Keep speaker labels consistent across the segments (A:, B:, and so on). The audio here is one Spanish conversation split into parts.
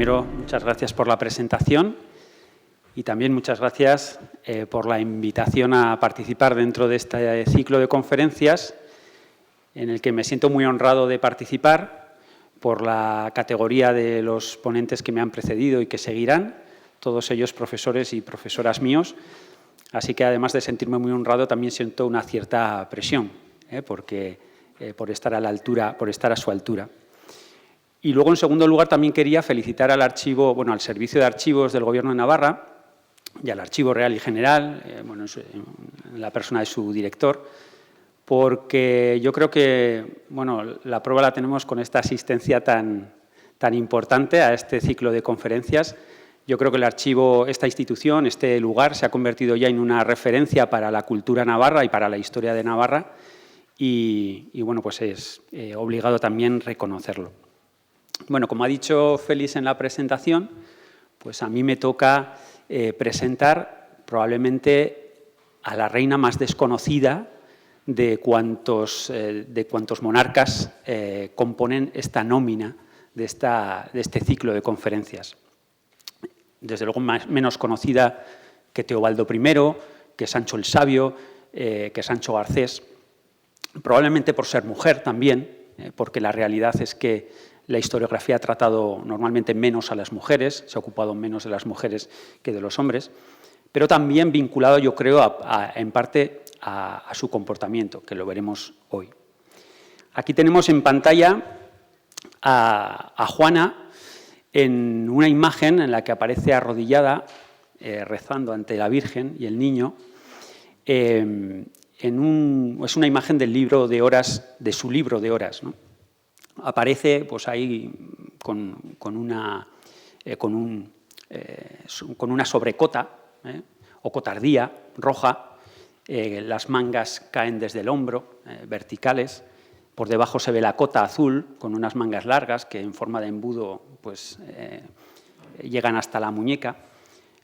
A: primero, muchas gracias por la presentación y también muchas gracias por la invitación a participar dentro de este ciclo de conferencias en el que me siento muy honrado de participar por la categoría de los ponentes que me han precedido y que seguirán, todos ellos profesores y profesoras míos. Así que, además de sentirme muy honrado, también siento una cierta presión, por estar a la altura, por estar a su altura. Y luego, en segundo lugar, también quería felicitar al archivo, al Servicio de Archivos del Gobierno de Navarra y al Archivo Real y General, en la persona de su director, porque yo creo que la prueba la tenemos con esta asistencia tan importante a este ciclo de conferencias. Yo creo que el archivo, esta institución, este lugar, se ha convertido ya en una referencia para la cultura navarra y para la historia de Navarra y pues es obligado también reconocerlo. Como ha dicho Félix en la presentación, pues a mí me toca presentar probablemente a la reina más desconocida de cuantos monarcas componen esta nómina de este ciclo de conferencias. Desde luego menos conocida que Teobaldo I, que Sancho el Sabio, que Sancho Garcés, probablemente por ser mujer también, porque la realidad es que la historiografía ha tratado normalmente menos a las mujeres, se ha ocupado menos de las mujeres que de los hombres, pero también vinculado, yo creo, en parte a su comportamiento, que lo veremos hoy. Aquí tenemos en pantalla a Juana en una imagen en la que aparece arrodillada, rezando ante la Virgen y el niño. Es una imagen del libro de horas, de su libro de horas, ¿no? Aparece pues ahí con una sobrecota o cotardía roja, las mangas caen desde el hombro, verticales. Por debajo se ve la cota azul con unas mangas largas que en forma de embudo pues, llegan hasta la muñeca.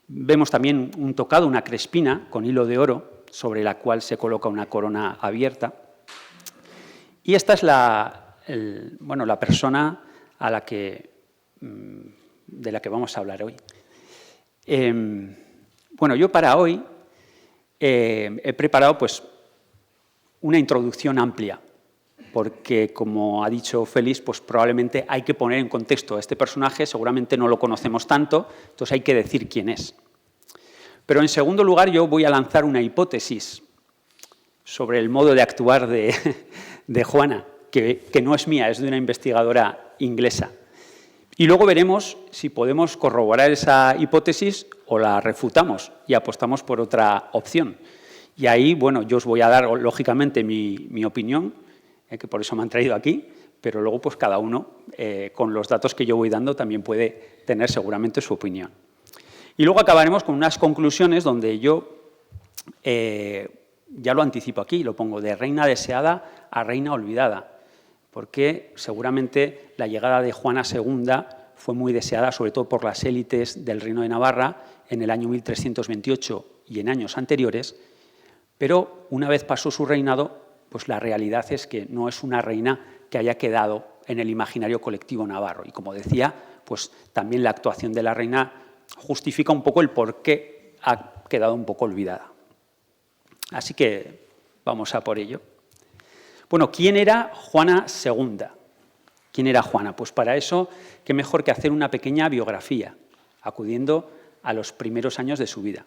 A: Vemos también un tocado, una crespina con hilo de oro sobre la cual se coloca una corona abierta. Y esta es la persona de la que vamos a hablar hoy. Yo para hoy he preparado pues, una introducción amplia, porque, como ha dicho Félix, pues probablemente hay que poner en contexto a este personaje, seguramente no lo conocemos tanto, entonces hay que decir quién es. Pero, en segundo lugar, yo voy a lanzar una hipótesis sobre el modo de actuar de Juana, que no es mía, es de una investigadora inglesa. Y luego veremos si podemos corroborar esa hipótesis o la refutamos y apostamos por otra opción. Y ahí, yo os voy a dar, lógicamente, mi opinión, que por eso me han traído aquí, pero luego pues cada uno, con los datos que yo voy dando, también puede tener seguramente su opinión. Y luego acabaremos con unas conclusiones donde yo, ya lo anticipo aquí, lo pongo de reina deseada a reina olvidada, porque seguramente la llegada de Juana II fue muy deseada, sobre todo por las élites del Reino de Navarra, en el año 1328 y en años anteriores, pero una vez pasó su reinado, pues la realidad es que no es una reina que haya quedado en el imaginario colectivo navarro. Y como decía, pues también la actuación de la reina justifica un poco el por qué ha quedado un poco olvidada. Así que vamos a por ello. ¿Quién era Juana II? ¿Quién era Juana? Pues para eso, qué mejor que hacer una pequeña biografía, acudiendo a los primeros años de su vida.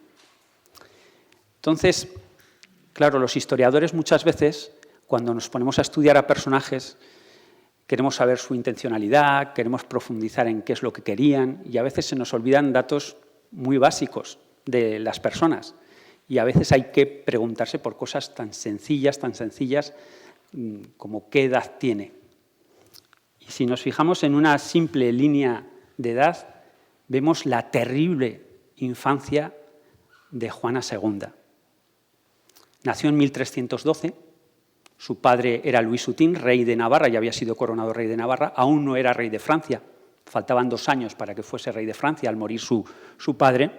A: Entonces, claro, los historiadores muchas veces, cuando nos ponemos a estudiar a personajes, queremos saber su intencionalidad, queremos profundizar en qué es lo que querían y a veces se nos olvidan datos muy básicos de las personas y a veces hay que preguntarse por cosas tan sencillas como qué edad tiene. Y si nos fijamos en una simple línea de edad, vemos la terrible infancia de Juana II. Nació en 1312, su padre era Luis Utín, rey de Navarra, ya había sido coronado rey de Navarra, aún no era rey de Francia, faltaban 2 años para que fuese rey de Francia al morir su padre.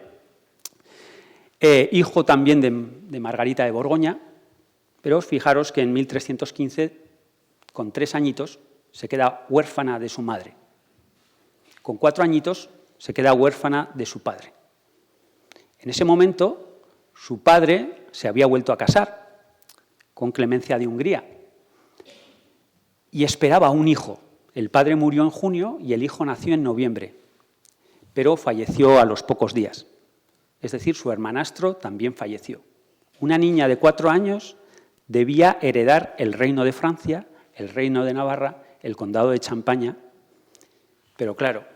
A: Hijo también de Margarita de Borgoña, pero fijaros que en 1315, con 3 añitos, se queda huérfana de su madre. Con 4 añitos se queda huérfana de su padre. En ese momento, su padre se había vuelto a casar con Clemencia de Hungría y esperaba un hijo. El padre murió en junio y el hijo nació en noviembre, pero falleció a los pocos días. Es decir, su hermanastro también falleció. Una niña de 4 años debía heredar el reino de Francia, el reino de Navarra, el condado de Champaña, pero claro,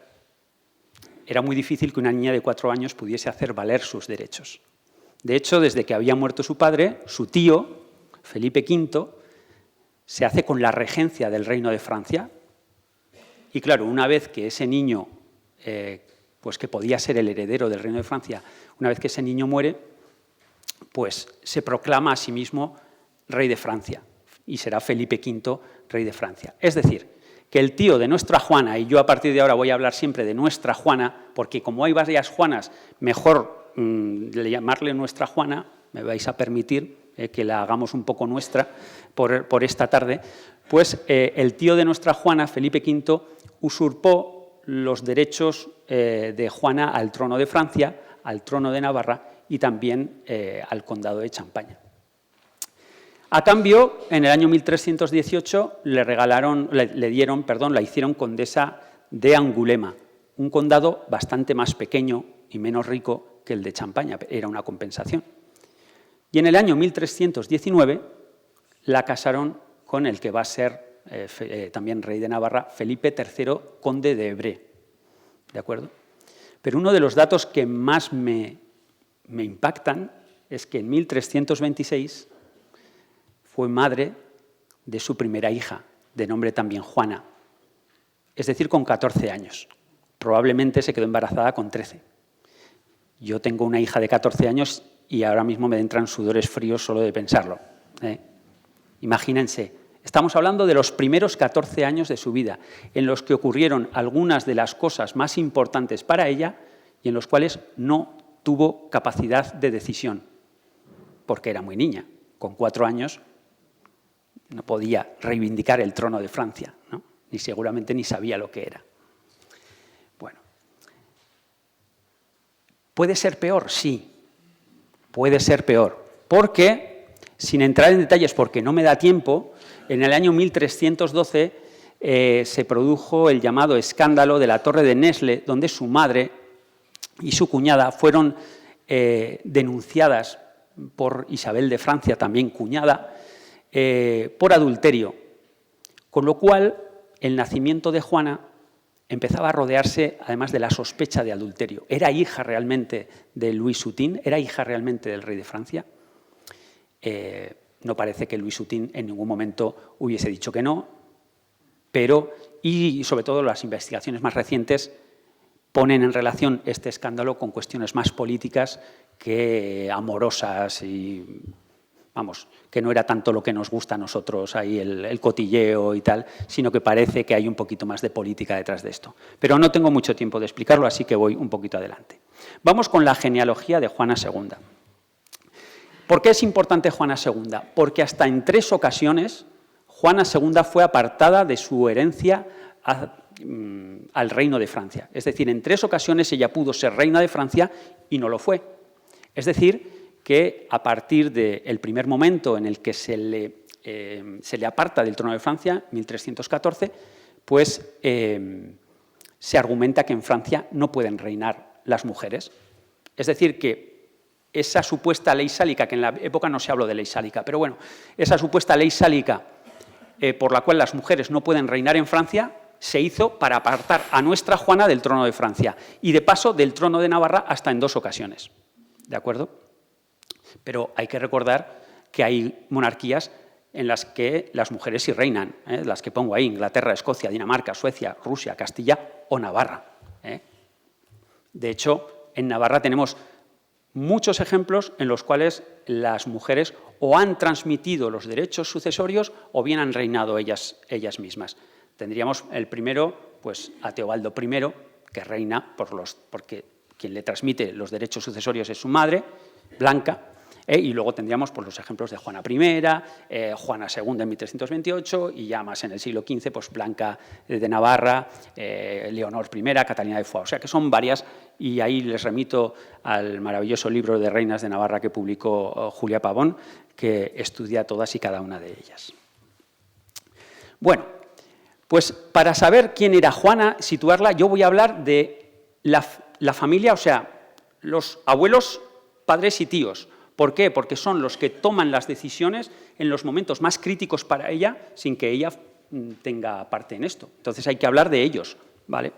A: era muy difícil que una niña de 4 años pudiese hacer valer sus derechos. De hecho, desde que había muerto su padre, su tío, Felipe V, se hace con la regencia del reino de Francia. Y claro, una vez que ese niño, pues que podía ser el heredero del reino de Francia, una vez que ese niño muere, pues se proclama a sí mismo rey de Francia y será Felipe V rey de Francia. Es decir, que el tío de nuestra Juana, y yo a partir de ahora voy a hablar siempre de nuestra Juana, porque como hay varias Juanas, mejor llamarle nuestra Juana, me vais a permitir que la hagamos un poco nuestra por esta tarde, pues el tío de nuestra Juana, Felipe V, usurpó los derechos de Juana al trono de Francia, al trono de Navarra y también al condado de Champaña. A cambio, en el año 1318 la hicieron condesa de Angulema, un condado bastante más pequeño y menos rico que el de Champaña, era una compensación. Y en el año 1319 la casaron con el que va a ser también rey de Navarra, Felipe III, conde de Évreux. ¿De acuerdo? Pero uno de los datos que más me impactan es que en 1326 fue madre de su primera hija, de nombre también Juana, es decir, con 14 años. Probablemente se quedó embarazada con 13. Yo tengo una hija de 14 años y ahora mismo me entran sudores fríos solo de pensarlo. Imagínense, estamos hablando de los primeros 14 años de su vida, en los que ocurrieron algunas de las cosas más importantes para ella y en los cuales no tuvo capacidad de decisión, porque era muy niña. Con 4 años no podía reivindicar el trono de Francia, ¿no? Ni seguramente ni sabía lo que era. Bueno, ¿puede ser peor? Sí, puede ser peor, porque, sin entrar en detalles porque no me da tiempo, en el año 1312 se produjo el llamado escándalo de la Torre de Nesle, donde su madre y su cuñada fueron denunciadas por Isabel de Francia, también cuñada, por adulterio, con lo cual el nacimiento de Juana empezaba a rodearse, además de la sospecha de adulterio. ¿Era hija realmente de Louis Soutine? ¿Era hija realmente del rey de Francia? No parece que Louis Soutine en ningún momento hubiese dicho que no, pero, y sobre todo las investigaciones más recientes, ponen en relación este escándalo con cuestiones más políticas que amorosas y, vamos, que no era tanto lo que nos gusta a nosotros, ahí el cotilleo y tal, sino que parece que hay un poquito más de política detrás de esto. Pero no tengo mucho tiempo de explicarlo, así que voy un poquito adelante. Vamos con la genealogía de Juana II. ¿Por qué es importante Juana II? Porque hasta en 3 ocasiones Juana II fue apartada de su herencia al reino de Francia. Es decir, en 3 ocasiones ella pudo ser reina de Francia y no lo fue. Es decir, que a partir del primer momento en el que se le aparta del trono de Francia, 1314, pues se argumenta que en Francia no pueden reinar las mujeres. Es decir, que esa supuesta ley sálica, que en la época no se habló de ley sálica, pero bueno, esa supuesta ley sálica por la cual las mujeres no pueden reinar en Francia, se hizo para apartar a nuestra Juana del trono de Francia y, de paso, del trono de Navarra hasta en 2 ocasiones. ¿De acuerdo? Pero hay que recordar que hay monarquías en las que las mujeres sí reinan, las que pongo ahí: Inglaterra, Escocia, Dinamarca, Suecia, Rusia, Castilla o Navarra. De hecho, en Navarra tenemos muchos ejemplos en los cuales las mujeres o han transmitido los derechos sucesorios o bien han reinado ellas mismas. Tendríamos el primero, pues a Teobaldo I, que reina porque quien le transmite los derechos sucesorios es su madre, Blanca, Y luego tendríamos pues, los ejemplos de Juana I, Juana II en 1328 y ya más en el siglo XV, pues Blanca de Navarra, Leonor I, Catalina de Foix. O sea que son varias y ahí les remito al maravilloso libro de Reinas de Navarra que publicó Julia Pavón, que estudia todas y cada una de ellas. Bueno, pues para saber quién era Juana, situarla, yo voy a hablar de la familia, o sea, los abuelos, padres y tíos. ¿Por qué? Porque son los que toman las decisiones en los momentos más críticos para ella, sin que ella tenga parte en esto. Entonces hay que hablar de ellos, ¿vale?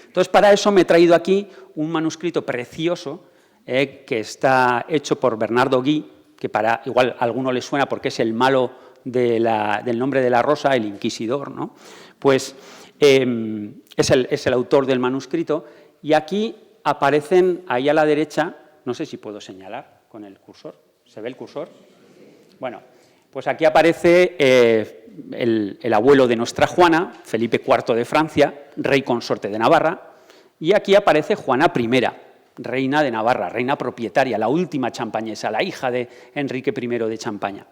A: Entonces para eso me he traído aquí un manuscrito precioso que está hecho por Bernardo Guy, que igual a alguno le suena porque es el malo del nombre de la rosa, el inquisidor, ¿no? Pues es el autor del manuscrito y aquí aparecen ahí a la derecha, no sé si puedo señalar con el cursor, ¿se ve el cursor? Bueno, pues aquí aparece el abuelo de nuestra Juana, Felipe IV de Francia, rey consorte de Navarra, y aquí aparece Juana I, reina de Navarra, reina propietaria, la última champañesa, la hija de Enrique I de Champaña.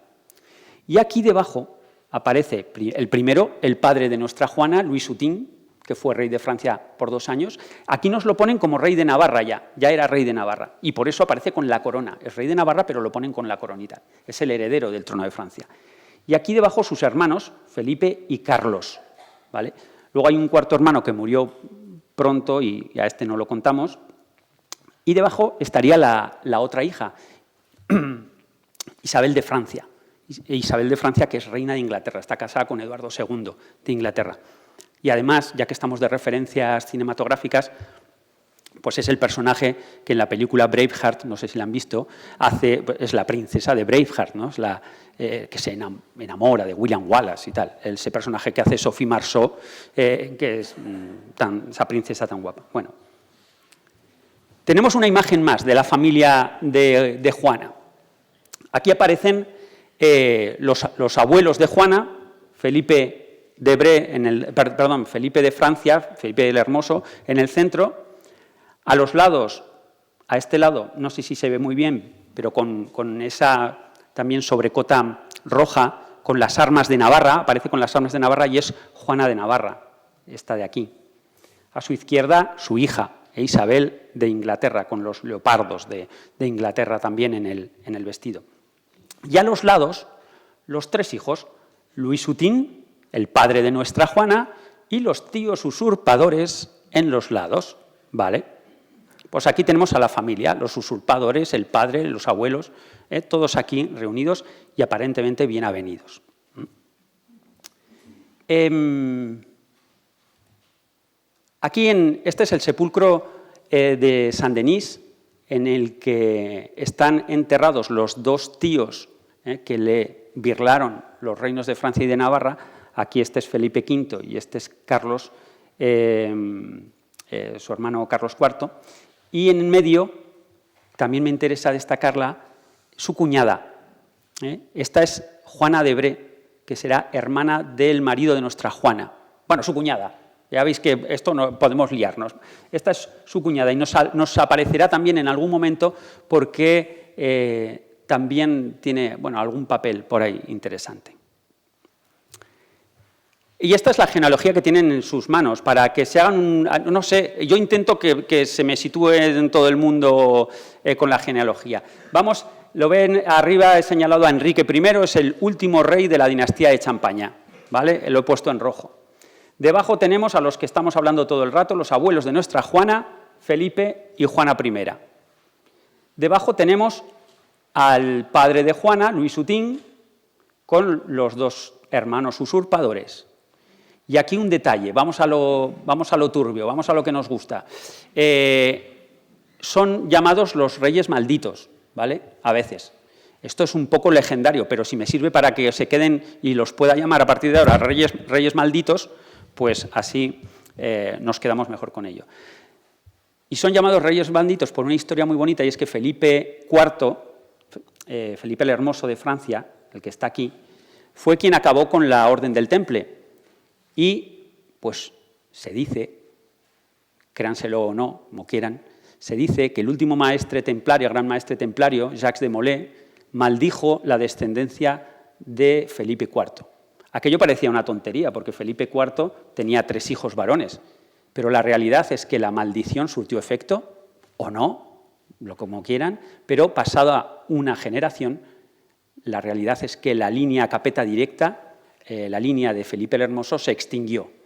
A: Y aquí debajo aparece el primero, el padre de nuestra Juana, Luis Hutin, que fue rey de Francia por 2 años. Aquí nos lo ponen como rey de Navarra ya era rey de Navarra. Y por eso aparece con la corona. Es rey de Navarra, pero lo ponen con la coronita. Es el heredero del trono de Francia. Y aquí debajo sus hermanos, Felipe y Carlos, ¿vale? Luego hay un cuarto hermano que murió pronto y a este no lo contamos. Y debajo estaría la otra hija, Isabel de Francia. Isabel de Francia, que es reina de Inglaterra, está casada con Eduardo II de Inglaterra. Y además, ya que estamos de referencias cinematográficas, pues es el personaje que en la película Braveheart, no sé si la han visto, es la princesa de Braveheart, ¿no? Es la que se enamora de William Wallace y tal. Ese personaje que hace Sophie Marceau, que es esa princesa tan guapa. Bueno, tenemos una imagen más de la familia de Juana. Aquí aparecen los abuelos de Juana, Felipe Felipe de Francia, Felipe el Hermoso, en el centro. A los lados, a este lado, no sé si se ve muy bien, pero con esa también sobrecota roja, con las armas de Navarra, aparece con las armas de Navarra y es Juana de Navarra, esta de aquí. A su izquierda, su hija, Isabel de Inglaterra, con los leopardos de Inglaterra también en el vestido. Y a los lados, los 3 hijos, Luis Hutin, el padre de nuestra Juana, y los tíos usurpadores en los lados, ¿vale? Pues aquí tenemos a la familia, los usurpadores, el padre, los abuelos, todos aquí reunidos y aparentemente bien avenidos. Aquí este es el sepulcro de Saint-Denis, en el que están enterrados los 2 tíos que le birlaron los reinos de Francia y de Navarra. Aquí este es Felipe V y este es Carlos, su hermano Carlos IV. Y en el medio, también me interesa destacarla, su cuñada. Esta es Juana de Bray, que será hermana del marido de nuestra Juana. Bueno, su cuñada. Ya veis que esto no podemos liarnos. Esta es su cuñada y nos aparecerá también en algún momento porque también tiene algún papel por ahí interesante. Y esta es la genealogía que tienen en sus manos, para que se hagan no sé, yo intento que se me sitúe en todo el mundo con la genealogía. Vamos, lo ven arriba, he señalado a Enrique I, es el último rey de la dinastía de Champaña, ¿vale? Lo he puesto en rojo. Debajo tenemos a los que estamos hablando todo el rato, los abuelos de nuestra Juana, Felipe y Juana I. Debajo tenemos al padre de Juana, Luis Hutin, con los 2 hermanos usurpadores. Y aquí un detalle, vamos a lo turbio, vamos a lo que nos gusta. Son llamados los reyes malditos, ¿vale? A veces. Esto es un poco legendario, pero si me sirve para que se queden y los pueda llamar a partir de ahora reyes malditos, pues así nos quedamos mejor con ello. Y son llamados reyes malditos por una historia muy bonita, y es que Felipe IV, Felipe el Hermoso de Francia, el que está aquí, fue quien acabó con la Orden del Temple. Y, pues, se dice, créanselo o no, como quieran, se dice que el último maestre templario, gran maestre templario, Jacques de Molay, maldijo la descendencia de Felipe IV. Aquello parecía una tontería, porque Felipe IV tenía 3 hijos varones, pero la realidad es que la maldición surtió efecto, o no, lo como quieran, pero pasada una generación, la realidad es que la línea capeta directa, la línea de Felipe el Hermoso, se extinguió.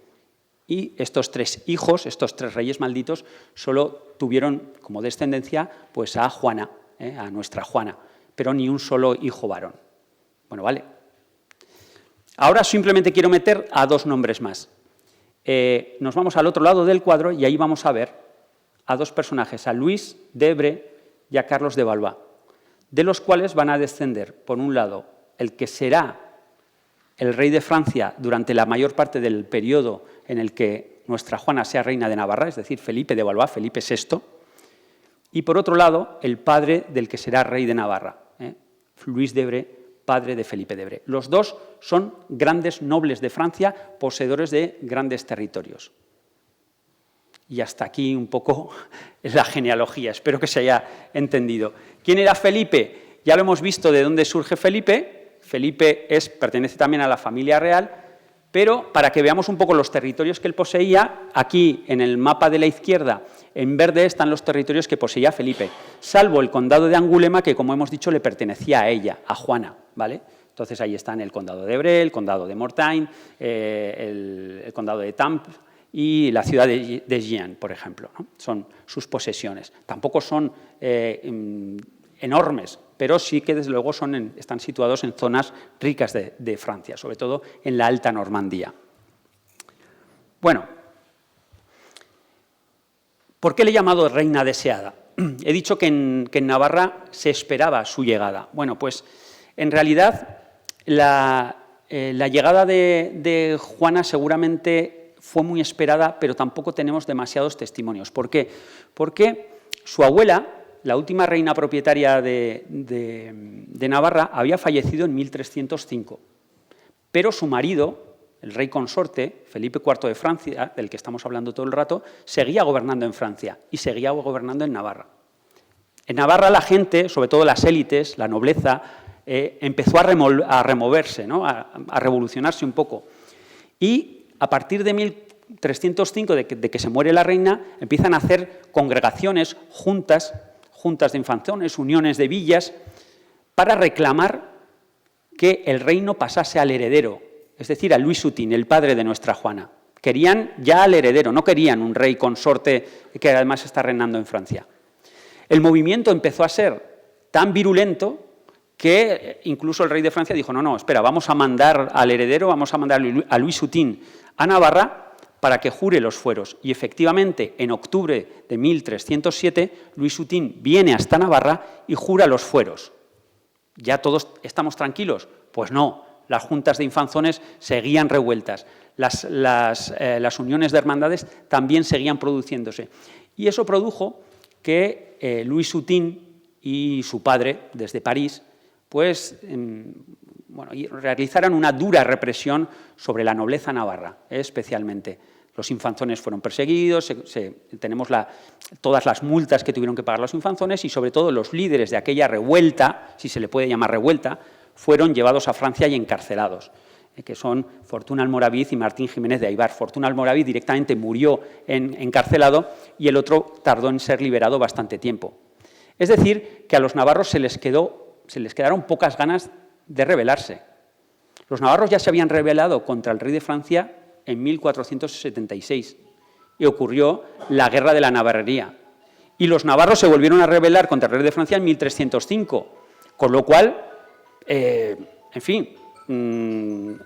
A: Y estos 3 hijos, estos 3 reyes malditos, solo tuvieron como descendencia pues, a Juana, a nuestra Juana, pero ni un solo hijo varón. Bueno, vale. Ahora simplemente quiero meter a 2 nombres más. Nos vamos al otro lado del cuadro y ahí vamos a ver a 2 personajes, a Luis de Évreux y a Carlos de Valois, de los cuales van a descender, por un lado, el que será el rey de Francia durante la mayor parte del periodo en el que nuestra Juana sea reina de Navarra, es decir, Felipe de Valois, Felipe VI, y por otro lado, el padre del que será rey de Navarra, Luis de Évreux, padre de Felipe de Évreux. Los 2 son grandes nobles de Francia, poseedores de grandes territorios. Y hasta aquí un poco la genealogía, espero que se haya entendido. ¿Quién era Felipe? Ya lo hemos visto de dónde surge Felipe. Felipe pertenece también a la familia real, pero para que veamos un poco los territorios que él poseía, aquí en el mapa de la izquierda, en verde, están los territorios que poseía Felipe, salvo el condado de Angulema, que como hemos dicho le pertenecía a ella, a Juana, ¿vale? Entonces ahí están el condado de Évreux, el condado de Mortagne, el condado de Tampes y la ciudad de Gien, por ejemplo, ¿no? Son sus posesiones. Tampoco son enormes, pero sí que desde luego están situados en zonas ricas de Francia, sobre todo en la Alta Normandía. Bueno, ¿por qué le he llamado reina deseada? He dicho que en Navarra se esperaba su llegada. Bueno, pues en realidad la llegada de Juana seguramente fue muy esperada, pero tampoco tenemos demasiados testimonios. ¿Por qué? Porque su abuela, la última reina propietaria de Navarra, había fallecido en 1305, pero su marido, el rey consorte, Felipe IV de Francia, del que estamos hablando todo el rato, seguía gobernando en Francia y seguía gobernando en Navarra. En Navarra la gente, sobre todo las élites, la nobleza, empezó a removerse, ¿no? a revolucionarse un poco. Y a partir de 1305, de que se muere la reina, empiezan a hacer congregaciones, juntas de infanzones, uniones de villas, para reclamar que el reino pasase al heredero, es decir, a Luis Hutin, el padre de nuestra Juana. Querían ya al heredero, no querían un rey consorte que además está reinando en Francia. El movimiento empezó a ser tan virulento que incluso el rey de Francia dijo, no, espera, vamos a mandar al heredero, vamos a mandar a Luis Hutin a Navarra para que jure los fueros. Y efectivamente, en octubre de 1307, Luis Hutin viene hasta Navarra y jura los fueros. ¿Ya todos estamos tranquilos? Pues no. Las juntas de infanzones seguían revueltas, las uniones de hermandades también seguían produciéndose. Y eso produjo que Luis Hutin y su padre, desde París, pues, realizaran una dura represión sobre la nobleza navarra, especialmente. Los infanzones fueron perseguidos, tenemos todas las multas que tuvieron que pagar los infanzones y, sobre todo, los líderes de aquella revuelta, si se le puede llamar revuelta, fueron llevados a Francia y encarcelados, que son Fortuna Almoraviz y Martín Jiménez de Aybar. Fortuna Almoraviz directamente murió encarcelado y el otro tardó en ser liberado bastante tiempo. Es decir, que a los navarros se les quedaron pocas ganas de rebelarse. Los navarros ya se habían rebelado contra el rey de Francia en 1476 y ocurrió la Guerra de la Navarrería. Y los navarros se volvieron a rebelar contra el rey de Francia en 1305, con lo cual, en fin,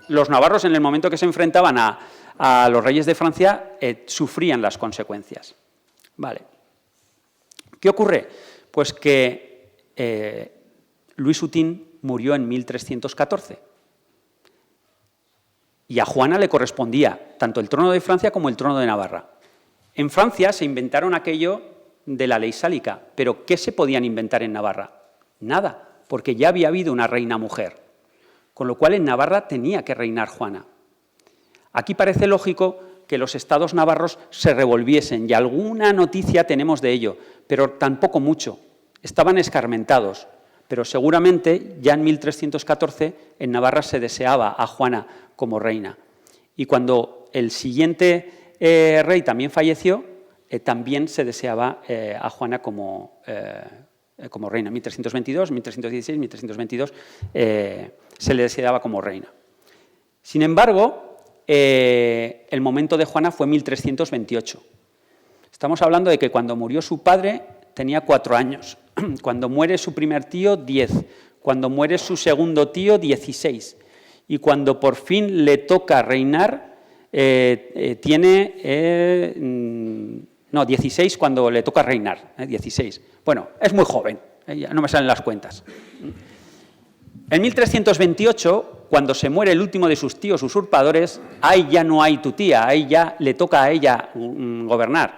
A: los navarros en el momento que se enfrentaban a los reyes de Francia sufrían las consecuencias. Vale. ¿Qué ocurre? Pues que Luis Hutin murió en 1314 y a Juana le correspondía tanto el trono de Francia como el trono de Navarra. En Francia se inventaron aquello de la ley sálica, pero ¿qué se podían inventar en Navarra? Nada, porque ya había habido una reina mujer, con lo cual en Navarra tenía que reinar Juana. Aquí parece lógico que los estados navarros se revolviesen, y alguna noticia tenemos de ello, pero tampoco mucho. Estaban escarmentados, pero seguramente ya en 1314 en Navarra se deseaba a Juana como reina. Y cuando el siguiente rey también falleció, también se deseaba a Juana como reina. En 1322, 1316, 1322 se le deseaba como reina. Sin embargo, el momento de Juana fue 1328. Estamos hablando de que cuando murió su padre tenía 4 años, cuando muere su primer tío 10, cuando muere su segundo tío 16, y cuando por fin le toca reinar tiene 16 cuando le toca reinar, 16. Bueno, es muy joven, ya no me salen las cuentas. En 1328, cuando se muere el último de sus tíos usurpadores, ahí ya no hay tu tía, ahí ya le toca a ella gobernar.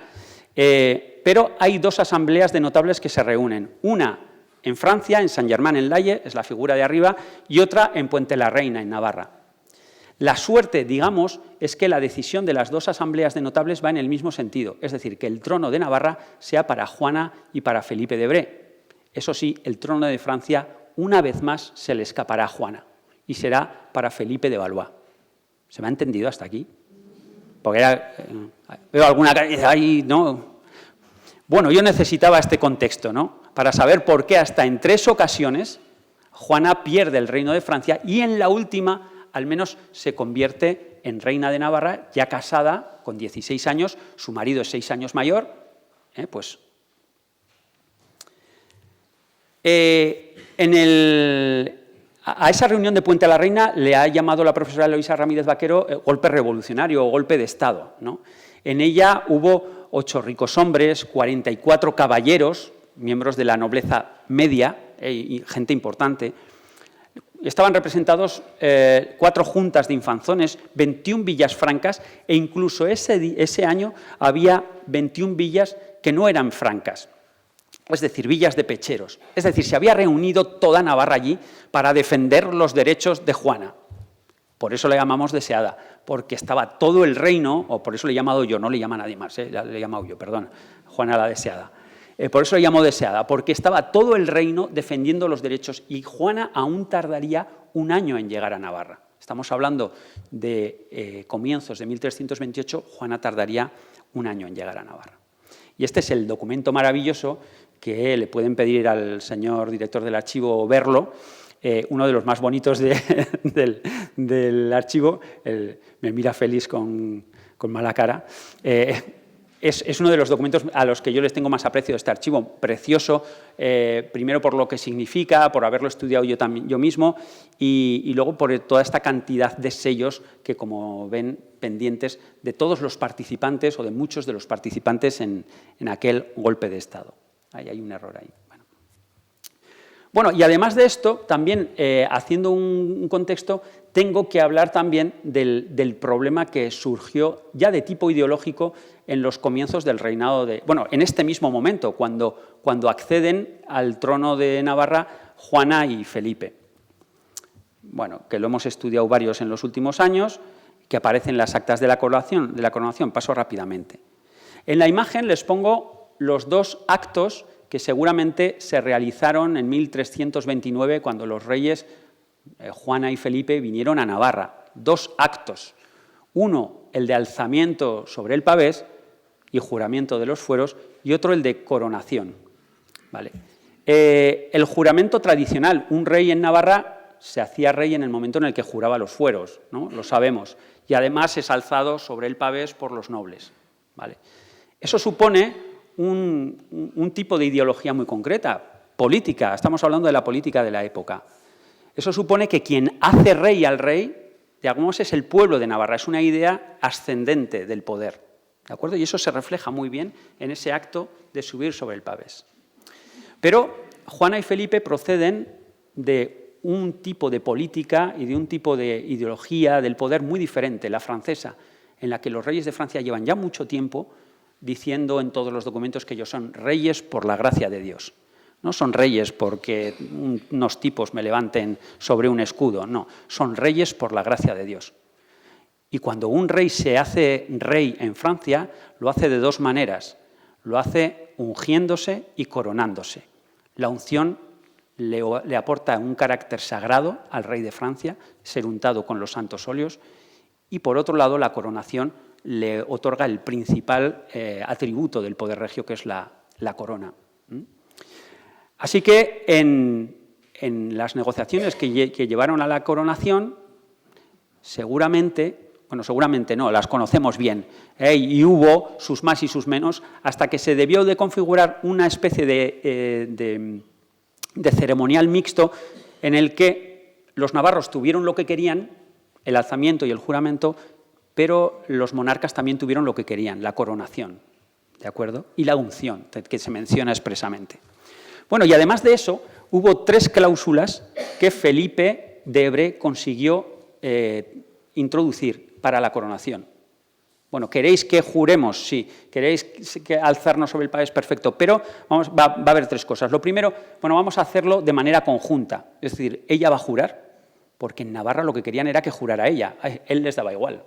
A: Pero hay 2 asambleas de notables que se reúnen. Una en Francia, en Saint-Germain-en-Laye, es la figura de arriba, y otra en Puente la Reina, en Navarra. La suerte, digamos, es que la decisión de las 2 asambleas de notables va en el mismo sentido, es decir, que el trono de Navarra sea para Juana y para Felipe de Bray. Eso sí, el trono de Francia una vez más se le escapará a Juana y será para Felipe de Valois. ¿Se me ha entendido hasta aquí? Porque veo alguna ahí, ¿no? Bueno, yo necesitaba este contexto, ¿no? Para saber por qué hasta en 3 ocasiones Juana pierde el reino de Francia y en la última al menos se convierte en reina de Navarra, ya casada, con 16 años, su marido es 6 años mayor, a esa reunión de Puente la Reina le ha llamado la profesora Eloisa Ramírez Vaquero golpe revolucionario o golpe de Estado, ¿no? En ella hubo 8 ricos hombres, 44 caballeros, miembros de la nobleza media, y gente importante. Estaban representados 4 juntas de infanzones, 21 villas francas, e incluso ese año había 21 villas que no eran francas, es decir, villas de pecheros. Es decir, se había reunido toda Navarra allí para defender los derechos de Juana. Por eso le llamamos deseada, porque estaba todo el reino, o por eso le he llamado yo, no le llama nadie más, le he llamado yo, perdón, Juana la deseada. Por eso le llamo deseada, porque estaba todo el reino defendiendo los derechos y Juana aún tardaría 1 año en llegar a Navarra. Estamos hablando de comienzos de 1328, Juana tardaría 1 año en llegar a Navarra. Y este es el documento maravilloso que le pueden pedir al señor director del archivo verlo, uno de los más bonitos del archivo, me mira feliz con mala cara. Es uno de los documentos a los que yo les tengo más aprecio de este archivo, precioso, primero por lo que significa, por haberlo estudiado yo mismo, y luego por toda esta cantidad de sellos que, como ven, pendientes de todos los participantes o de muchos de los participantes en aquel golpe de Estado. Ahí hay un error ahí. Bueno, y además de esto, también haciendo un contexto, tengo que hablar también del problema que surgió ya de tipo ideológico en los comienzos del reinado en este mismo momento, cuando acceden al trono de Navarra Juana y Felipe. Bueno, que lo hemos estudiado varios en los últimos años, que aparecen en las actas de la coronación, paso rápidamente. En la imagen les pongo los 2 actos que seguramente se realizaron en 1329 cuando los reyes Juana y Felipe vinieron a Navarra. 2 actos. Uno, el de alzamiento sobre el pavés y juramento de los fueros, y otro, el de coronación. ¿Vale? El juramento tradicional, un rey en Navarra se hacía rey en el momento en el que juraba los fueros, ¿no? Lo sabemos, y además es alzado sobre el pavés por los nobles. ¿Vale? Eso supone un tipo de ideología muy concreta, política, estamos hablando de la política de la época. Eso supone que quien hace rey al rey, digamos, es el pueblo de Navarra, es una idea ascendente del poder, ¿de acuerdo? Y eso se refleja muy bien en ese acto de subir sobre el pavés. Pero Juana y Felipe proceden de un tipo de política y de un tipo de ideología del poder muy diferente, la francesa, en la que los reyes de Francia llevan ya mucho tiempo diciendo en todos los documentos que ellos son reyes por la gracia de Dios. No son reyes porque unos tipos me levanten sobre un escudo, no, son reyes por la gracia de Dios. Y cuando un rey se hace rey en Francia, lo hace de dos maneras. Lo hace ungiéndose y coronándose. La unción le aporta un carácter sagrado al rey de Francia, ser untado con los santos óleos, y por otro lado la coronación le otorga el principal atributo del poder regio, que es la corona. Así que en las negociaciones que llevaron a la coronación, seguramente no, las conocemos bien, y hubo sus más y sus menos, hasta que se debió de configurar una especie de ceremonial mixto en el que los navarros tuvieron lo que querían, el alzamiento y el juramento, pero los monarcas también tuvieron lo que querían, la coronación, ¿de acuerdo? Y la unción, que se menciona expresamente. Bueno, y además de eso, hubo 3 cláusulas que Felipe de Evreux consiguió introducir para la coronación. Bueno, ¿queréis que juremos? Sí. ¿Queréis que alzarnos sobre el país? Perfecto. Pero va a haber 3 cosas. Lo primero, vamos a hacerlo de manera conjunta. Es decir, ella va a jurar, porque en Navarra lo que querían era que jurara ella. A él les daba igual,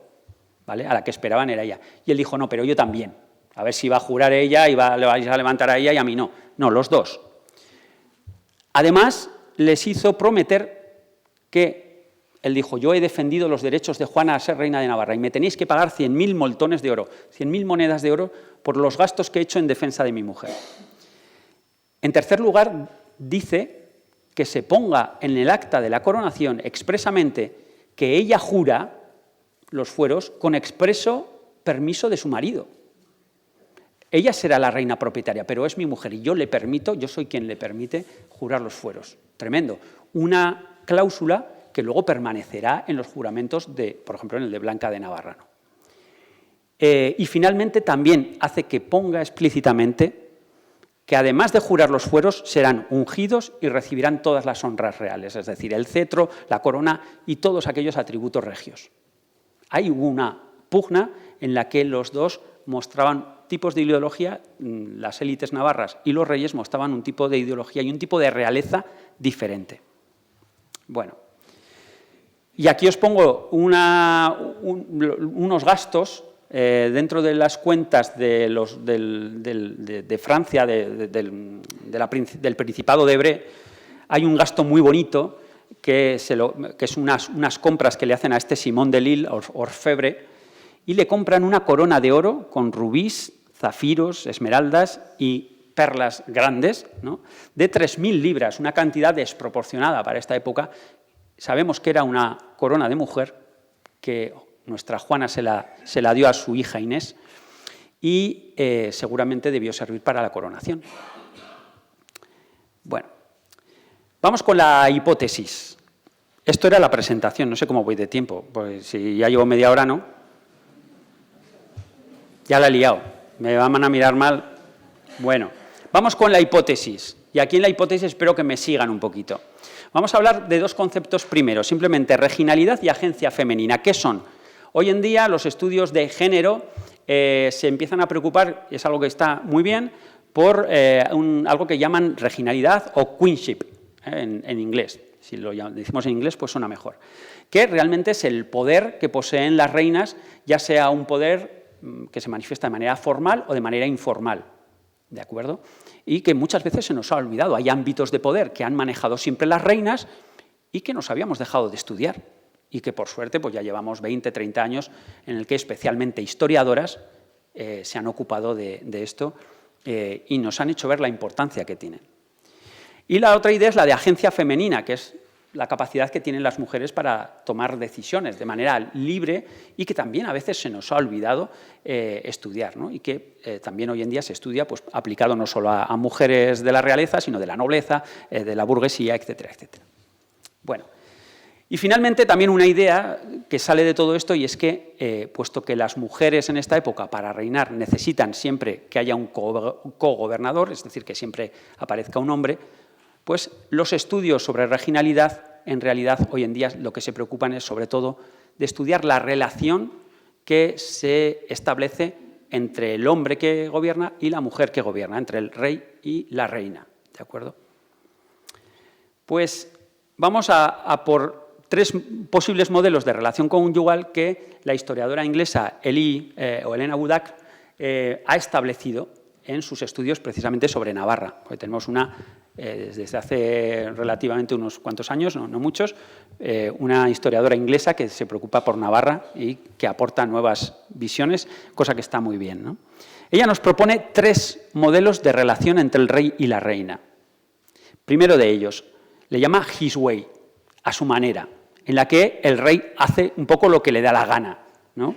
A: ¿vale? A la que esperaban era ella. Y él dijo, no, pero yo también. A ver si va a jurar ella y le vais a levantar a ella y a mí no. No, los dos. Además, les hizo prometer que él dijo, yo he defendido los derechos de Juana a ser reina de Navarra y me tenéis que pagar 100.000 moltones de oro, 100.000 monedas de oro por los gastos que he hecho en defensa de mi mujer. En tercer lugar, dice que se ponga en el acta de la coronación expresamente que ella jura los fueros con expreso permiso de su marido. Ella será la reina propietaria, pero es mi mujer y yo soy quien le permite jurar los fueros. Tremendo. Una cláusula que luego permanecerá en los juramentos por ejemplo, en el de Blanca de Navarra. Y finalmente también hace que ponga explícitamente que además de jurar los fueros serán ungidos y recibirán todas las honras reales, es decir, el cetro, la corona y todos aquellos atributos regios. Hay una pugna en la que los dos mostraban tipos de ideología, las élites navarras y los reyes mostraban un tipo de ideología y un tipo de realeza diferente. Bueno, y aquí os pongo unos gastos dentro de las cuentas de Francia, del Principado de Evreux. Hay un gasto muy bonito que es unas compras que le hacen a este Simón de Lille, orfebre, y le compran una corona de oro con rubíes, zafiros, esmeraldas y perlas grandes, ¿no?, de 3.000 libras, una cantidad desproporcionada para esta época. Sabemos que era una corona de mujer, que nuestra Juana se la dio a su hija Inés y seguramente debió servir para la coronación. Bueno, vamos con la hipótesis. Esto era la presentación, no sé cómo voy de tiempo, pues si ya llevo media hora, ¿no? Ya la he liado, me van a mirar mal. Bueno, vamos con la hipótesis, y aquí en la hipótesis espero que me sigan un poquito. Vamos a hablar de 2 conceptos primero, simplemente reginalidad y agencia femenina. ¿Qué son? Hoy en día los estudios de género se empiezan a preocupar, y es algo que está muy bien, por algo que llaman reginalidad o queenship, en inglés. Si lo decimos en inglés, pues suena mejor. Que realmente es el poder que poseen las reinas, ya sea un poder que se manifiesta de manera formal o de manera informal, ¿de acuerdo? Y que muchas veces se nos ha olvidado. Hay ámbitos de poder que han manejado siempre las reinas y que nos habíamos dejado de estudiar. Y que, por suerte, pues ya llevamos 20, 30 años en el que especialmente historiadoras se han ocupado de esto y nos han hecho ver la importancia que tienen. Y la otra idea es la de agencia femenina, que es la capacidad que tienen las mujeres para tomar decisiones de manera libre y que también a veces se nos ha olvidado estudiar, ¿no? Y que también hoy en día se estudia pues, aplicado no solo a mujeres de la realeza, sino de la nobleza, de la burguesía, etcétera, etcétera. Bueno, y finalmente también una idea que sale de todo esto y es que, puesto que las mujeres en esta época para reinar necesitan siempre que haya un cogobernador, es decir, que siempre aparezca un hombre, pues los estudios sobre reginalidad, en realidad, hoy en día lo que se preocupan es, sobre todo, de estudiar la relación que se establece entre el hombre que gobierna y la mujer que gobierna, entre el rey y la reina, ¿de acuerdo? Pues vamos a por tres posibles modelos de relación conyugal que la historiadora inglesa Elena Woodacre ha establecido en sus estudios precisamente sobre Navarra. Porque tenemos desde hace relativamente unos cuantos años, no muchos, una historiadora inglesa que se preocupa por Navarra y que aporta nuevas visiones, cosa que está muy bien, ¿no? Ella nos propone tres modelos de relación entre el rey y la reina. Primero de ellos, le llama his way, a su manera, en la que el rey hace un poco lo que le da la gana, ¿no?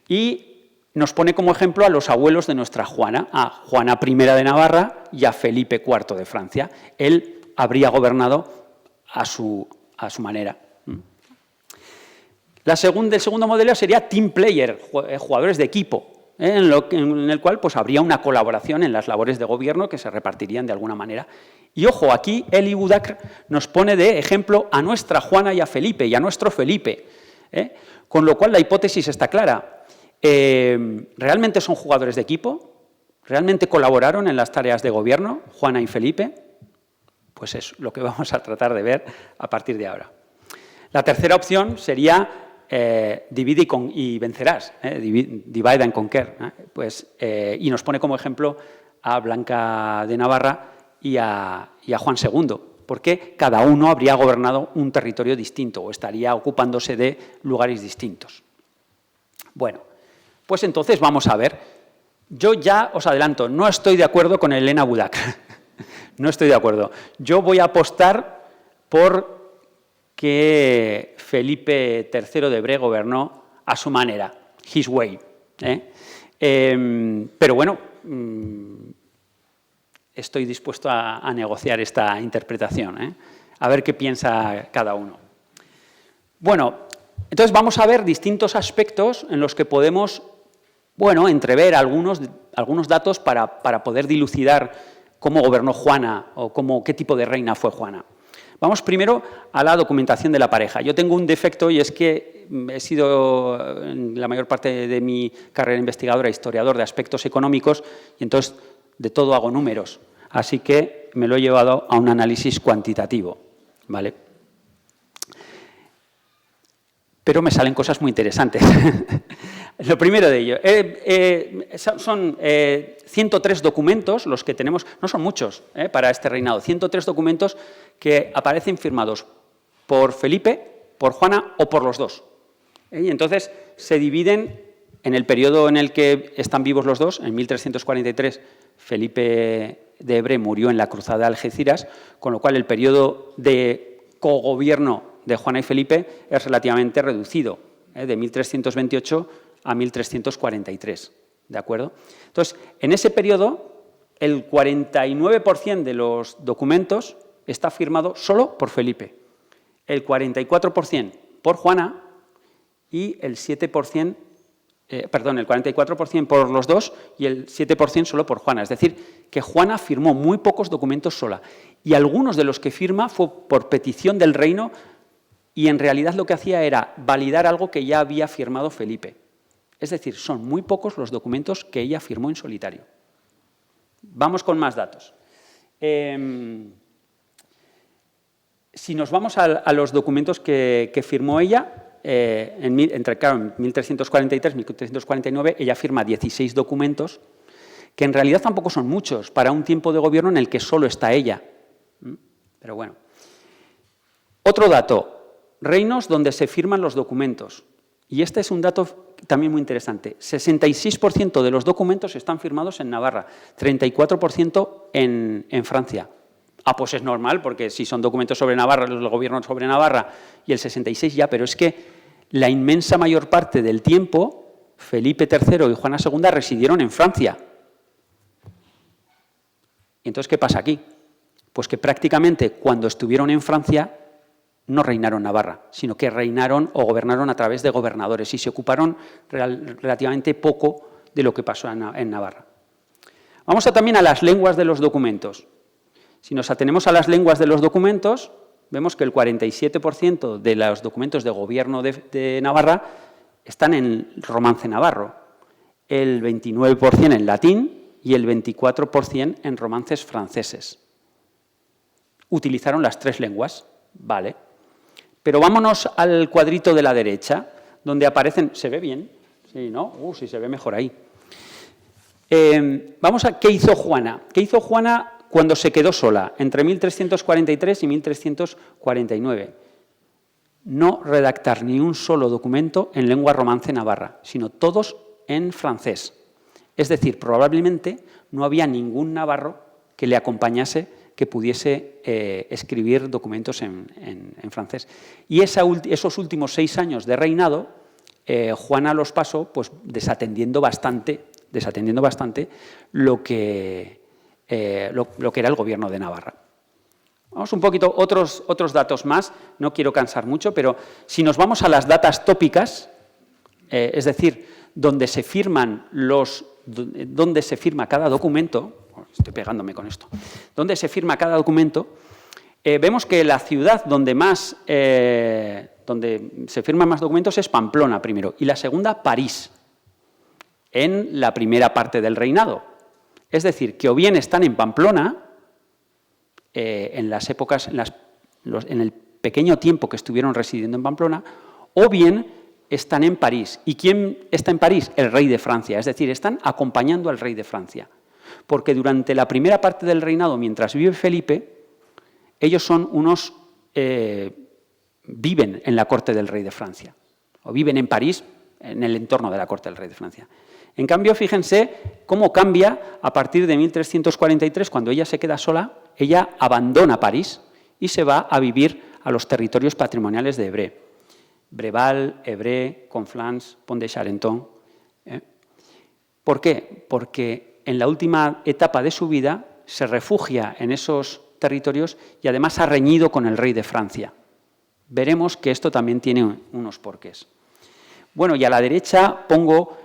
A: Y nos pone como ejemplo a los abuelos de nuestra Juana, a Juana I de Navarra y a Felipe IV de Francia. Él habría gobernado a su manera. El segundo modelo sería team player, jugadores de equipo, en el cual pues, habría una colaboración en las labores de gobierno que se repartirían de alguna manera. Y ojo, aquí Elena Woodacre nos pone de ejemplo a nuestra Juana y a Felipe, y a nuestro Felipe, con lo cual la hipótesis está clara. ¿Realmente son jugadores de equipo? ¿Realmente colaboraron en las tareas de gobierno, Juana y Felipe? Pues es lo que vamos a tratar de ver a partir de ahora. La tercera opción sería divide y vencerás, divide and conquer, y nos pone como ejemplo a Blanca de Navarra y a Juan II, porque cada uno habría gobernado un territorio distinto o estaría ocupándose de lugares distintos. Bueno, pues entonces vamos a ver. Yo ya os adelanto, no estoy de acuerdo con Elena Woodacre. No estoy de acuerdo. Yo voy a apostar por que Felipe III de Bre gobernó a su manera, his way. Pero bueno, estoy dispuesto a negociar esta interpretación, a ver qué piensa cada uno. Bueno, entonces vamos a ver distintos aspectos en los que podemos, bueno, entrever algunos datos para poder dilucidar cómo gobernó Juana o qué tipo de reina fue Juana. Vamos primero a la documentación de la pareja. Yo tengo un defecto y es que he sido, en la mayor parte de mi carrera investigadora, historiador de aspectos económicos y entonces de todo hago números. Así que me lo he llevado a un análisis cuantitativo, ¿vale? Pero me salen cosas muy interesantes. Lo primero de ello, son 103 documentos los que tenemos, no son muchos para este reinado, 103 documentos que aparecen firmados por Felipe, por Juana o por los dos. Y entonces se dividen en el periodo en el que están vivos los dos. En 1343 Felipe de Bre murió en la cruzada de Algeciras, con lo cual el periodo de cogobierno de Juana y Felipe es relativamente reducido, de 1328 a 1343, ¿de acuerdo? Entonces, en ese periodo, el 49% de los documentos está firmado solo por Felipe, el 44% por Juana y el 7%, el 44% por los dos y el 7% solo por Juana. Es decir, que Juana firmó muy pocos documentos sola y algunos de los que firma fue por petición del reino y en realidad lo que hacía era validar algo que ya había firmado Felipe. Es decir, son muy pocos los documentos que ella firmó en solitario. Vamos con más datos. Si nos vamos a los documentos que firmó ella, entre 1343 y 1349, ella firma 16 documentos, que en realidad tampoco son muchos para un tiempo de gobierno en el que solo está ella. Pero bueno. Otro dato. Reinos donde se firman los documentos. Y este es un dato también muy interesante. 66% de los documentos están firmados en Navarra, 34% en Francia. Pues es normal, porque si son documentos sobre Navarra, el gobierno sobre Navarra, y el 66% ya, pero es que la inmensa mayor parte del tiempo, Felipe III y Juana II residieron en Francia. ¿Y entonces qué pasa aquí? Pues que prácticamente cuando estuvieron en Francia no reinaron Navarra, sino que reinaron o gobernaron a través de gobernadores y se ocuparon relativamente poco de lo que pasó en Navarra. Vamos también a las lenguas de los documentos. Si nos atenemos a las lenguas de los documentos, vemos que el 47% de los documentos de gobierno de Navarra están en romance navarro, el 29% en latín y el 24% en romances franceses. Utilizaron las tres lenguas, vale. Pero vámonos al cuadrito de la derecha, donde aparecen... ¿Se ve bien? Sí, ¿no? Sí, se ve mejor ahí. Vamos a... ¿Qué hizo Juana? ¿Qué hizo Juana cuando se quedó sola, entre 1343 y 1349? No redactar ni un solo documento en lengua romance navarra, sino todos en francés. Es decir, probablemente no había ningún navarro que le acompañase, que pudiese escribir documentos en francés. Y esos últimos 6 años de reinado, Juana los pasó pues, desatendiendo bastante lo que era el gobierno de Navarra. Vamos un poquito, otros datos más, no quiero cansar mucho, pero si nos vamos a las datas tópicas, es decir, donde se firma cada documento, estoy pegándome con esto, donde se firma cada documento, vemos que la ciudad donde se firman más documentos es Pamplona primero, y la segunda París, en la primera parte del reinado. Es decir, que o bien están en Pamplona, en las épocas, en el pequeño tiempo que estuvieron residiendo en Pamplona, o bien están en París. ¿Y quién está en París? El rey de Francia, es decir, están acompañando al rey de Francia. Porque durante la primera parte del reinado, mientras vive Felipe, ellos son unos... viven en la corte del rey de Francia, o viven en París, en el entorno de la corte del rey de Francia. En cambio, fíjense cómo cambia a partir de 1343, cuando ella se queda sola, ella abandona París y se va a vivir a los territorios patrimoniales de Évreux. Breval, Évreux, Conflans, Pont de Charenton. ¿Por qué? Porque en la última etapa de su vida se refugia en esos territorios y además ha reñido con el rey de Francia. Veremos que esto también tiene unos porqués. Bueno, y a la derecha pongo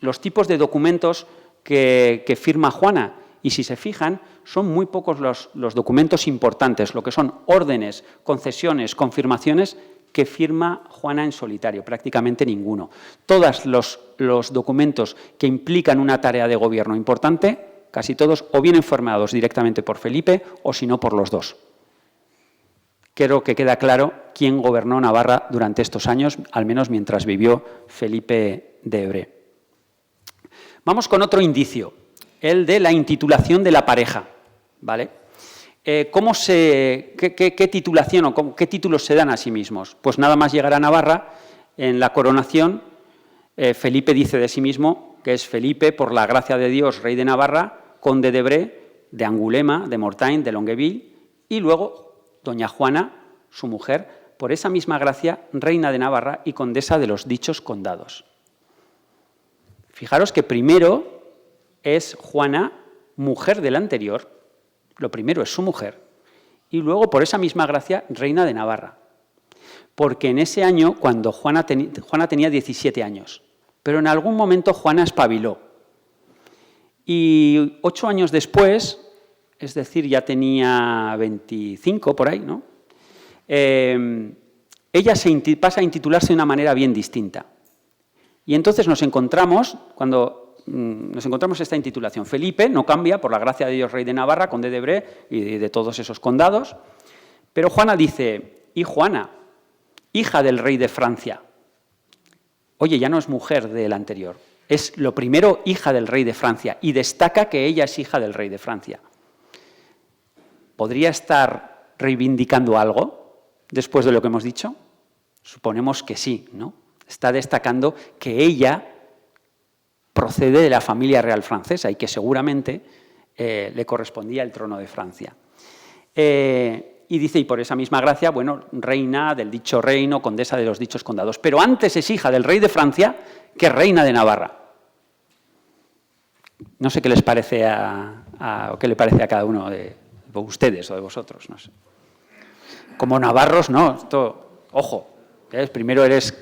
A: los tipos de documentos que firma Juana. Y si se fijan, son muy pocos los documentos importantes, lo que son órdenes, concesiones, confirmaciones, que firma Juana en solitario, prácticamente ninguno. Todos los documentos que implican una tarea de gobierno importante, casi todos, o vienen firmados directamente por Felipe, o si no, por los dos. Creo que queda claro quién gobernó Navarra durante estos años, al menos mientras vivió Felipe de Évreux. Vamos con otro indicio, el de la intitulación de la pareja, ¿vale? ¿Qué titulación o qué títulos se dan a sí mismos? Pues nada más llegar a Navarra, en la coronación, Felipe dice de sí mismo que es Felipe, por la gracia de Dios, rey de Navarra, conde de Évreux, de Angulema, de Mortain, de Longueville, y luego doña Juana, su mujer, por esa misma gracia, reina de Navarra y condesa de los dichos condados. Fijaros que primero es Juana, mujer del anterior, lo primero es su mujer, y luego, por esa misma gracia, reina de Navarra. Porque en ese año, cuando Juana tenía 17 años, pero en algún momento Juana espabiló. Y 8 años después, es decir, ya tenía 25 por ahí, ¿no? Ella pasa a intitularse de una manera bien distinta. Y entonces nos encontramos esta intitulación. Felipe no cambia, por la gracia de Dios, rey de Navarra, conde de Évreux y de todos esos condados. Pero Juana dice, y Juana, hija del rey de Francia. Oye, ya no es mujer del anterior. Es lo primero hija del rey de Francia y destaca que ella es hija del rey de Francia. ¿Podría estar reivindicando algo después de lo que hemos dicho? Suponemos que sí, ¿no? Está destacando que ella procede de la familia real francesa y que seguramente le correspondía el trono de Francia. Y dice, y por esa misma gracia, bueno, reina del dicho reino, condesa de los dichos condados. Pero antes es hija del rey de Francia que reina de Navarra. No sé qué les parece o qué le parece a cada uno de ustedes o de vosotros, no sé. Como navarros, no, esto, ojo, primero eres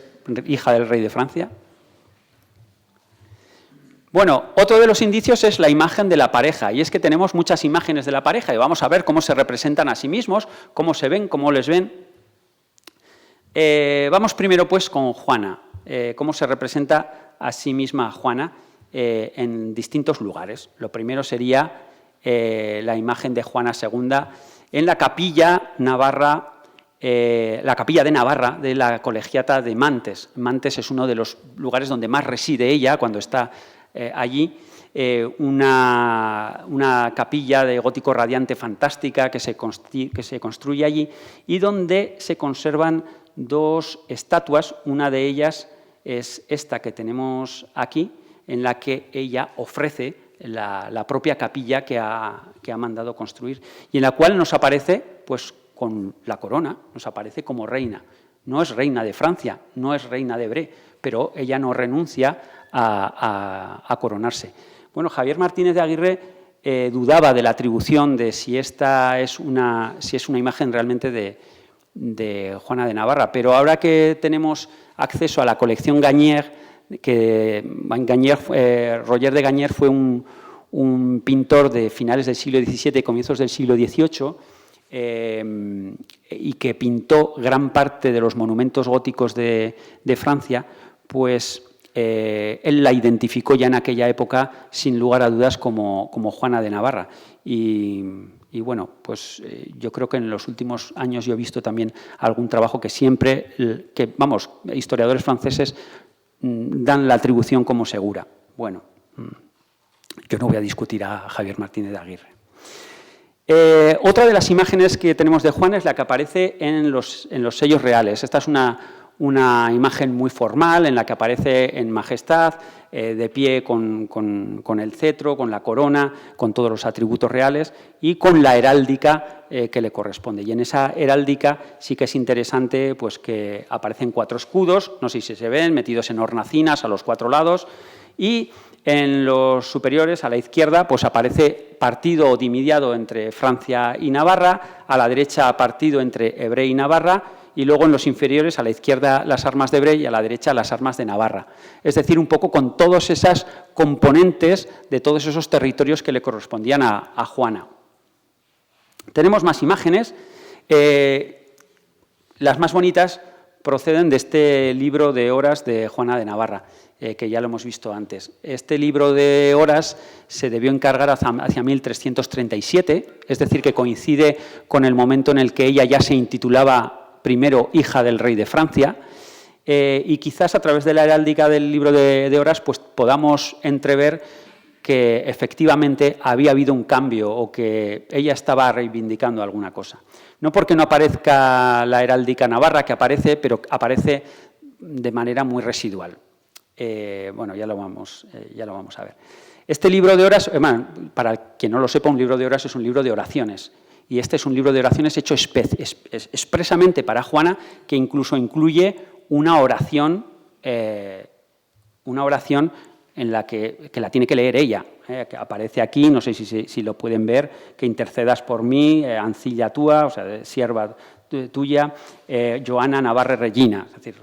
A: hija del rey de Francia. Bueno, otro de los indicios es la imagen de la pareja, y es que tenemos muchas imágenes de la pareja, y vamos a ver cómo se representan a sí mismos, cómo se ven, cómo les ven. Vamos primero, pues, con Juana, cómo se representa a sí misma Juana en distintos lugares. Lo primero sería la imagen de Juana II en la capilla navarra la capilla de Navarra de la colegiata de Mantes. Mantes es uno de los lugares donde más reside ella cuando está allí. Una capilla de gótico radiante fantástica que se construye allí y donde se conservan dos estatuas. Una de ellas es esta que tenemos aquí, en la que ella ofrece la propia capilla que ha mandado construir y en la cual nos aparece pues, con la corona, nos aparece como reina. No es reina de Francia, no es reina de Bré, pero ella no renuncia a coronarse. Bueno, Javier Martínez de Aguirre dudaba de la atribución de si esta es una imagen realmente de Juana de Navarra, pero ahora que tenemos acceso a la colección Gagnière, Roger de Gagnière fue un pintor de finales del siglo XVII y comienzos del siglo XVIII, y que pintó gran parte de los monumentos góticos de Francia, pues él la identificó ya en aquella época, sin lugar a dudas, como Juana de Navarra. Y bueno, pues yo creo que en los últimos años yo he visto también algún trabajo que siempre, historiadores franceses dan la atribución como segura. Bueno, yo no voy a discutir a Javier Martínez de Aguirre. Otra de las imágenes que tenemos de Juana es la que aparece en los sellos reales. Esta es una imagen muy formal en la que aparece en majestad, de pie con el cetro, con la corona, con todos los atributos reales y con la heráldica que le corresponde. Y en esa heráldica sí que es interesante pues, que aparecen 4 escudos, no sé si se ven, metidos en hornacinas a los 4 lados, y en los superiores, a la izquierda, pues aparece partido o dimidiado entre Francia y Navarra, a la derecha partido entre Evreux y Navarra, y luego en los inferiores, a la izquierda las armas de Evreux y a la derecha las armas de Navarra. Es decir, un poco con todas esas componentes de todos esos territorios que le correspondían a Juana. Tenemos más imágenes. Las más bonitas proceden de este libro de horas de Juana de Navarra, que ya lo hemos visto antes. Este libro de horas se debió encargar hacia 1337, es decir, que coincide con el momento en el que ella ya se intitulaba primero hija del rey de Francia, y quizás a través de la heráldica del libro de horas pues podamos entrever que efectivamente había habido un cambio o que ella estaba reivindicando alguna cosa. No porque no aparezca la heráldica navarra, que aparece, pero aparece de manera muy residual. Bueno, ya lo vamos a ver. Este libro de horas, para quien no lo sepa, un libro de horas es un libro de oraciones. Y este es un libro de oraciones hecho expresamente para Juana, que incluso incluye una oración en la que la tiene que leer ella, que aparece aquí, no sé si lo pueden ver, que intercedas por mí, ancilla tua, o sea, sierva tuya, Joana Navarre Regina, es decir,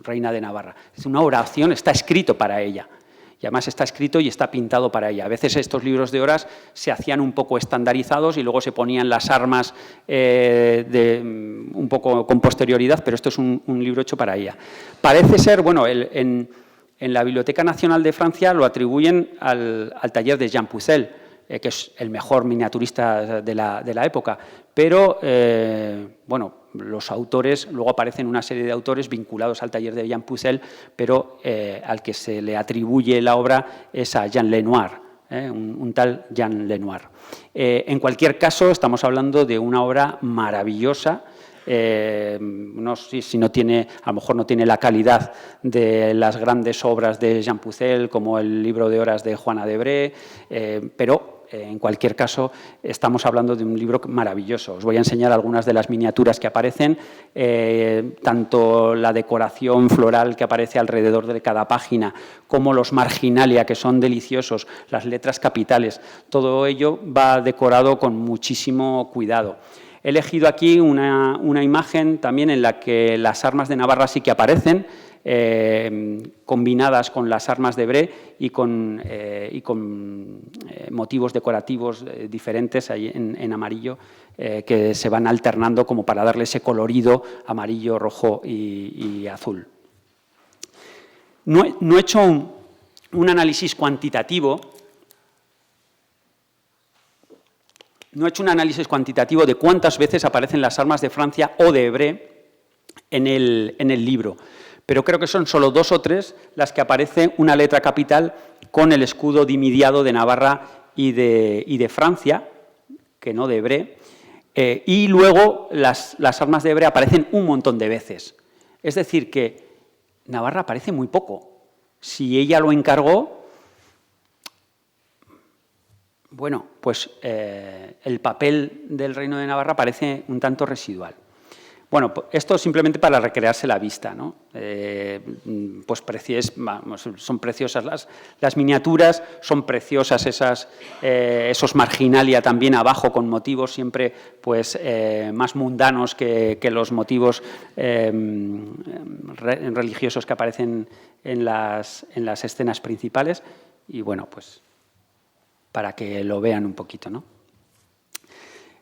A: reina de Navarra. Es una oración, está escrito para ella. Y además está escrito y está pintado para ella. A veces estos libros de horas se hacían un poco estandarizados y luego se ponían las armas un poco con posterioridad, pero esto es un libro hecho para ella. Parece ser, bueno, en la Biblioteca Nacional de Francia lo atribuyen al taller de Jean Pucelle, que es el mejor miniaturista de la época, pero, bueno, los autores, luego aparecen una serie de autores vinculados al taller de Jean Pucelle, pero al que se le atribuye la obra es a Jean Lenoir, un tal Jean Lenoir. En cualquier caso, estamos hablando de una obra maravillosa. No sé si no tiene, a lo mejor no tiene la calidad de las grandes obras de Jean Pucelle, como el libro de horas de Juana de Evreux, pero en cualquier caso estamos hablando de un libro maravilloso. Os voy a enseñar algunas de las miniaturas que aparecen, tanto la decoración floral que aparece alrededor de cada página, como los marginalia, que son deliciosos, las letras capitales. Todo ello va decorado con muchísimo cuidado. He elegido aquí una imagen también en la que las armas de Navarra sí que aparecen, combinadas con las armas de Evreux y con motivos decorativos diferentes ahí en amarillo, que se van alternando como para darle ese colorido amarillo, rojo y azul. No he hecho un análisis cuantitativo No he hecho un análisis cuantitativo de cuántas veces aparecen las armas de Francia o de Evreux en el libro, pero creo que son solo 2 o 3 las que aparece una letra capital con el escudo dimidiado de Navarra y de Francia, que no de Evreux, y luego las armas de Evreux aparecen un montón de veces. Es decir, que Navarra aparece muy poco. Si ella lo encargó, bueno, pues el papel del Reino de Navarra parece un tanto residual. Bueno, esto simplemente para recrearse la vista, ¿no? Pues son preciosas las miniaturas, son preciosas esos marginalia también abajo con motivos siempre pues, más mundanos que los motivos religiosos que aparecen en las escenas principales. Y bueno, pues para que lo vean un poquito, ¿no?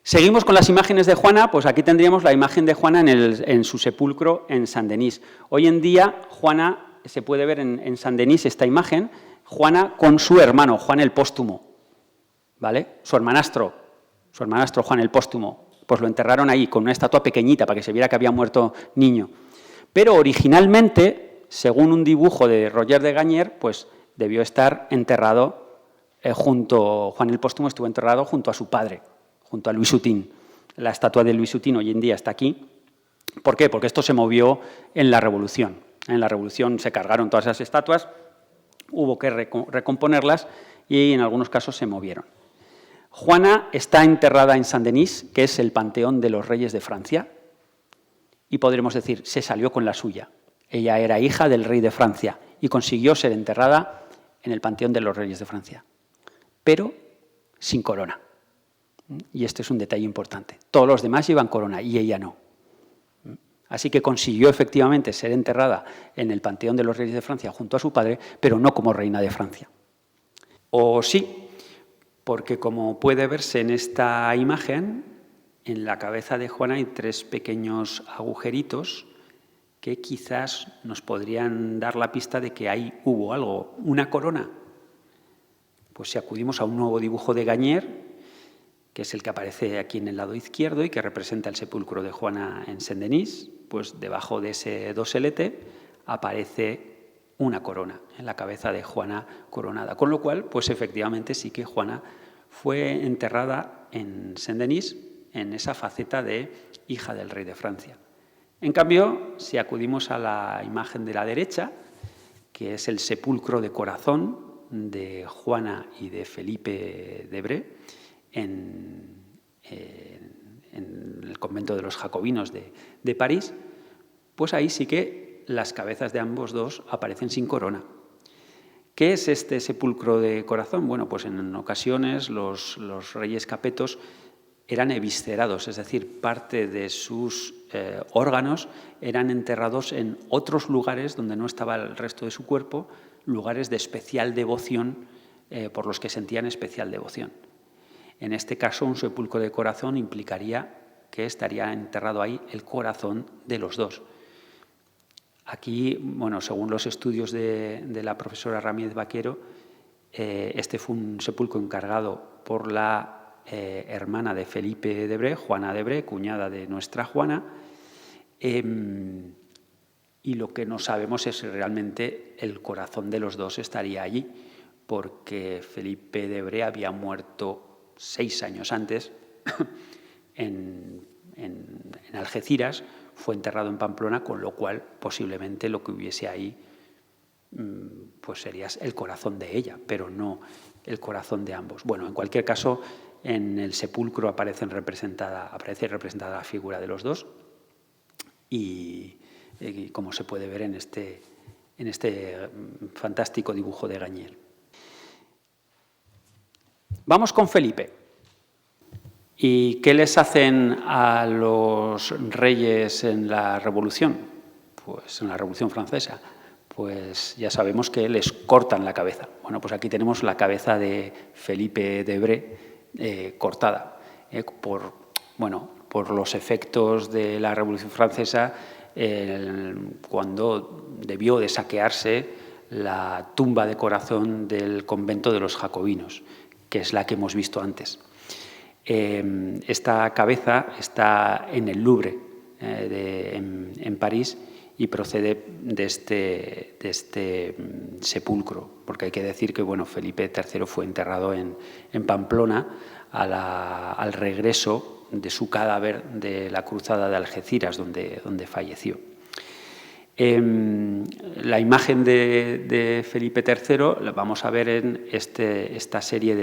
A: Seguimos con las imágenes de Juana, pues aquí tendríamos la imagen de Juana en su sepulcro en Saint-Denis. Hoy en día, Juana, se puede ver en Saint-Denis esta imagen, Juana con su hermano, Juan el Póstumo, ¿vale? Su hermanastro Juan el Póstumo, pues lo enterraron ahí con una estatua pequeñita para que se viera que había muerto niño. Pero originalmente, según un dibujo de Roger de Gagner, pues debió estar enterrado Juan el Póstumo estuvo enterrado junto a su padre, junto a Louis Hutin. La estatua de Louis Hutin hoy en día está aquí. ¿Por qué? Porque esto se movió en la Revolución. En la Revolución se cargaron todas esas estatuas, hubo que recomponerlas y en algunos casos se movieron. Juana está enterrada en Saint-Denis, que es el panteón de los reyes de Francia, y podremos decir, se salió con la suya. Ella era hija del rey de Francia y consiguió ser enterrada en el panteón de los reyes de Francia, pero sin corona. Y este es un detalle importante. Todos los demás llevan corona y ella no. Así que consiguió efectivamente ser enterrada en el Panteón de los Reyes de Francia junto a su padre, pero no como reina de Francia. O sí, porque como puede verse en esta imagen, en la cabeza de Juana hay 3 pequeños agujeritos que quizás nos podrían dar la pista de que ahí hubo algo, una corona. Pues si acudimos a un nuevo dibujo de Gagner, que es el que aparece aquí en el lado izquierdo y que representa el sepulcro de Juana en Saint-Denis, pues debajo de ese doselete aparece una corona en la cabeza de Juana coronada. Con lo cual, pues efectivamente sí que Juana fue enterrada en Saint-Denis en esa faceta de hija del rey de Francia. En cambio, si acudimos a la imagen de la derecha, que es el sepulcro de corazón de Juana y de Felipe de Evreux, en el convento de los jacobinos de París, pues ahí sí que las cabezas de ambos dos aparecen sin corona. ¿Qué es este sepulcro de corazón? Bueno, pues en ocasiones los reyes capetos eran eviscerados, es decir, parte de sus órganos eran enterrados en otros lugares donde no estaba el resto de su cuerpo, lugares de especial devoción por los que sentían especial devoción. En este caso, un sepulcro de corazón implicaría que estaría enterrado ahí el corazón de los dos. Aquí, bueno, según los estudios de la profesora Ramírez Vaquero, este fue un sepulcro encargado por la hermana de Felipe de Evreux, Juana de Evreux, cuñada de nuestra Juana, y lo que no sabemos es si realmente el corazón de los dos estaría allí, porque Felipe de Evreux había muerto 6 años antes en Algeciras, fue enterrado en Pamplona, con lo cual posiblemente lo que hubiese ahí pues sería el corazón de ella, pero no el corazón de ambos. Bueno, en cualquier caso, en el sepulcro aparece representada la figura de los dos y como se puede ver en este fantástico dibujo de Gagner. Vamos con Felipe. ¿Y qué les hacen a los reyes en la Revolución? Pues en la Revolución Francesa. Pues ya sabemos que les cortan la cabeza. Bueno, pues aquí tenemos la cabeza de Felipe de Evreux cortada. Por los efectos de la Revolución Francesa, cuando debió de saquearse la tumba de corazón del convento de los jacobinos, que es la que hemos visto antes. Esta cabeza está en el Louvre en París y procede de este sepulcro, porque hay que decir que bueno, Felipe III fue enterrado en Pamplona al regreso de su cadáver de la cruzada de Algeciras, donde falleció. La imagen de Felipe III la vamos a ver en esta serie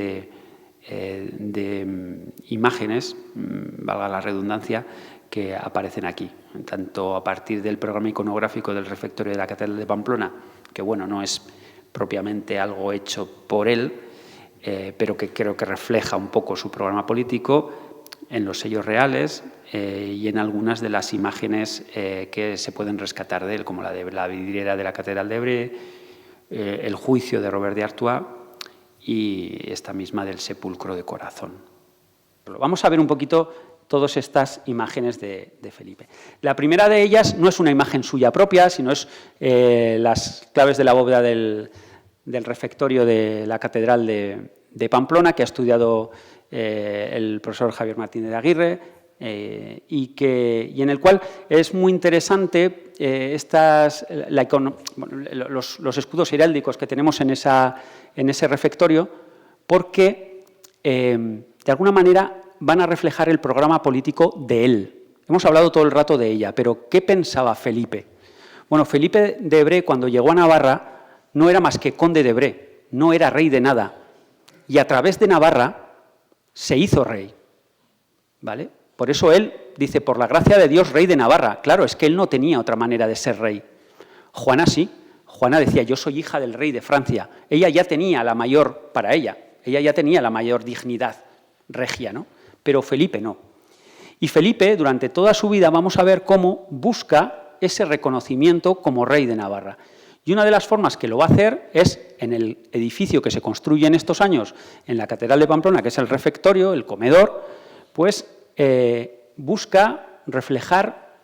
A: de imágenes, valga la redundancia, que aparecen aquí, tanto a partir del programa iconográfico del refectorio de la Catedral de Pamplona, que bueno, no es propiamente algo hecho por él, pero que creo que refleja un poco su programa político, en los sellos reales y en algunas de las imágenes que se pueden rescatar de él, como la de la vidriera de la Catedral de Evreux, el juicio de Robert de Artois y esta misma del sepulcro de Corazón. Vamos a ver un poquito todas estas imágenes de Felipe. La primera de ellas no es una imagen suya propia, sino es las claves de la bóveda del refectorio de la Catedral de Pamplona, que ha estudiado el profesor Javier Martínez de Aguirre, y en el cual es muy interesante los escudos heráldicos que tenemos en ese refectorio, porque de alguna manera van a reflejar el programa político de él. Hemos hablado todo el rato de ella, pero ¿qué pensaba Felipe? Bueno, Felipe de Evreux, cuando llegó a Navarra, no era más que conde de Evreux, no era rey de nada. Y a través de Navarra se hizo rey, ¿vale? Por eso él dice, por la gracia de Dios, rey de Navarra. Claro, es que él no tenía otra manera de ser rey. Juana sí. Juana decía, yo soy hija del rey de Francia. Ella ya tenía la mayor, para ella ya tenía la mayor dignidad regia, ¿no? Pero Felipe no. Y Felipe, durante toda su vida, vamos a ver cómo busca ese reconocimiento como rey de Navarra. Y una de las formas que lo va a hacer es en el edificio que se construye en estos años en la Catedral de Pamplona, que es el refectorio, el comedor, pues busca reflejar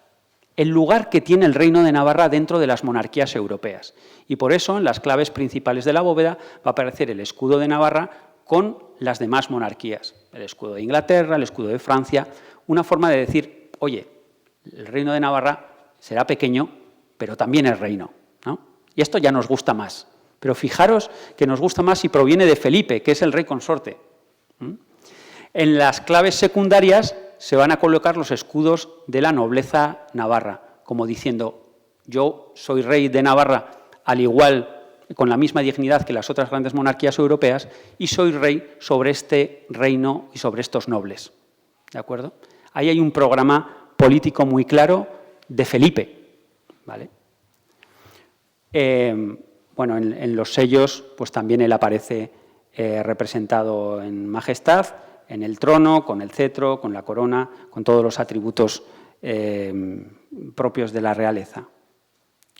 A: el lugar que tiene el Reino de Navarra dentro de las monarquías europeas. Y por eso, en las claves principales de la bóveda, va a aparecer el escudo de Navarra con las demás monarquías. El escudo de Inglaterra, el escudo de Francia, una forma de decir, oye, el Reino de Navarra será pequeño, pero también es reino, ¿no? Y esto ya nos gusta más. Pero fijaros que nos gusta más si proviene de Felipe, que es el rey consorte. En las claves secundarias se van a colocar los escudos de la nobleza navarra, como diciendo, yo soy rey de Navarra al igual, con la misma dignidad que las otras grandes monarquías europeas, y soy rey sobre este reino y sobre estos nobles. ¿De acuerdo? Ahí hay un programa político muy claro de Felipe, ¿vale? Bueno, en los sellos, pues también él aparece representado en majestad, en el trono, con el cetro, con la corona, con todos los atributos propios de la realeza.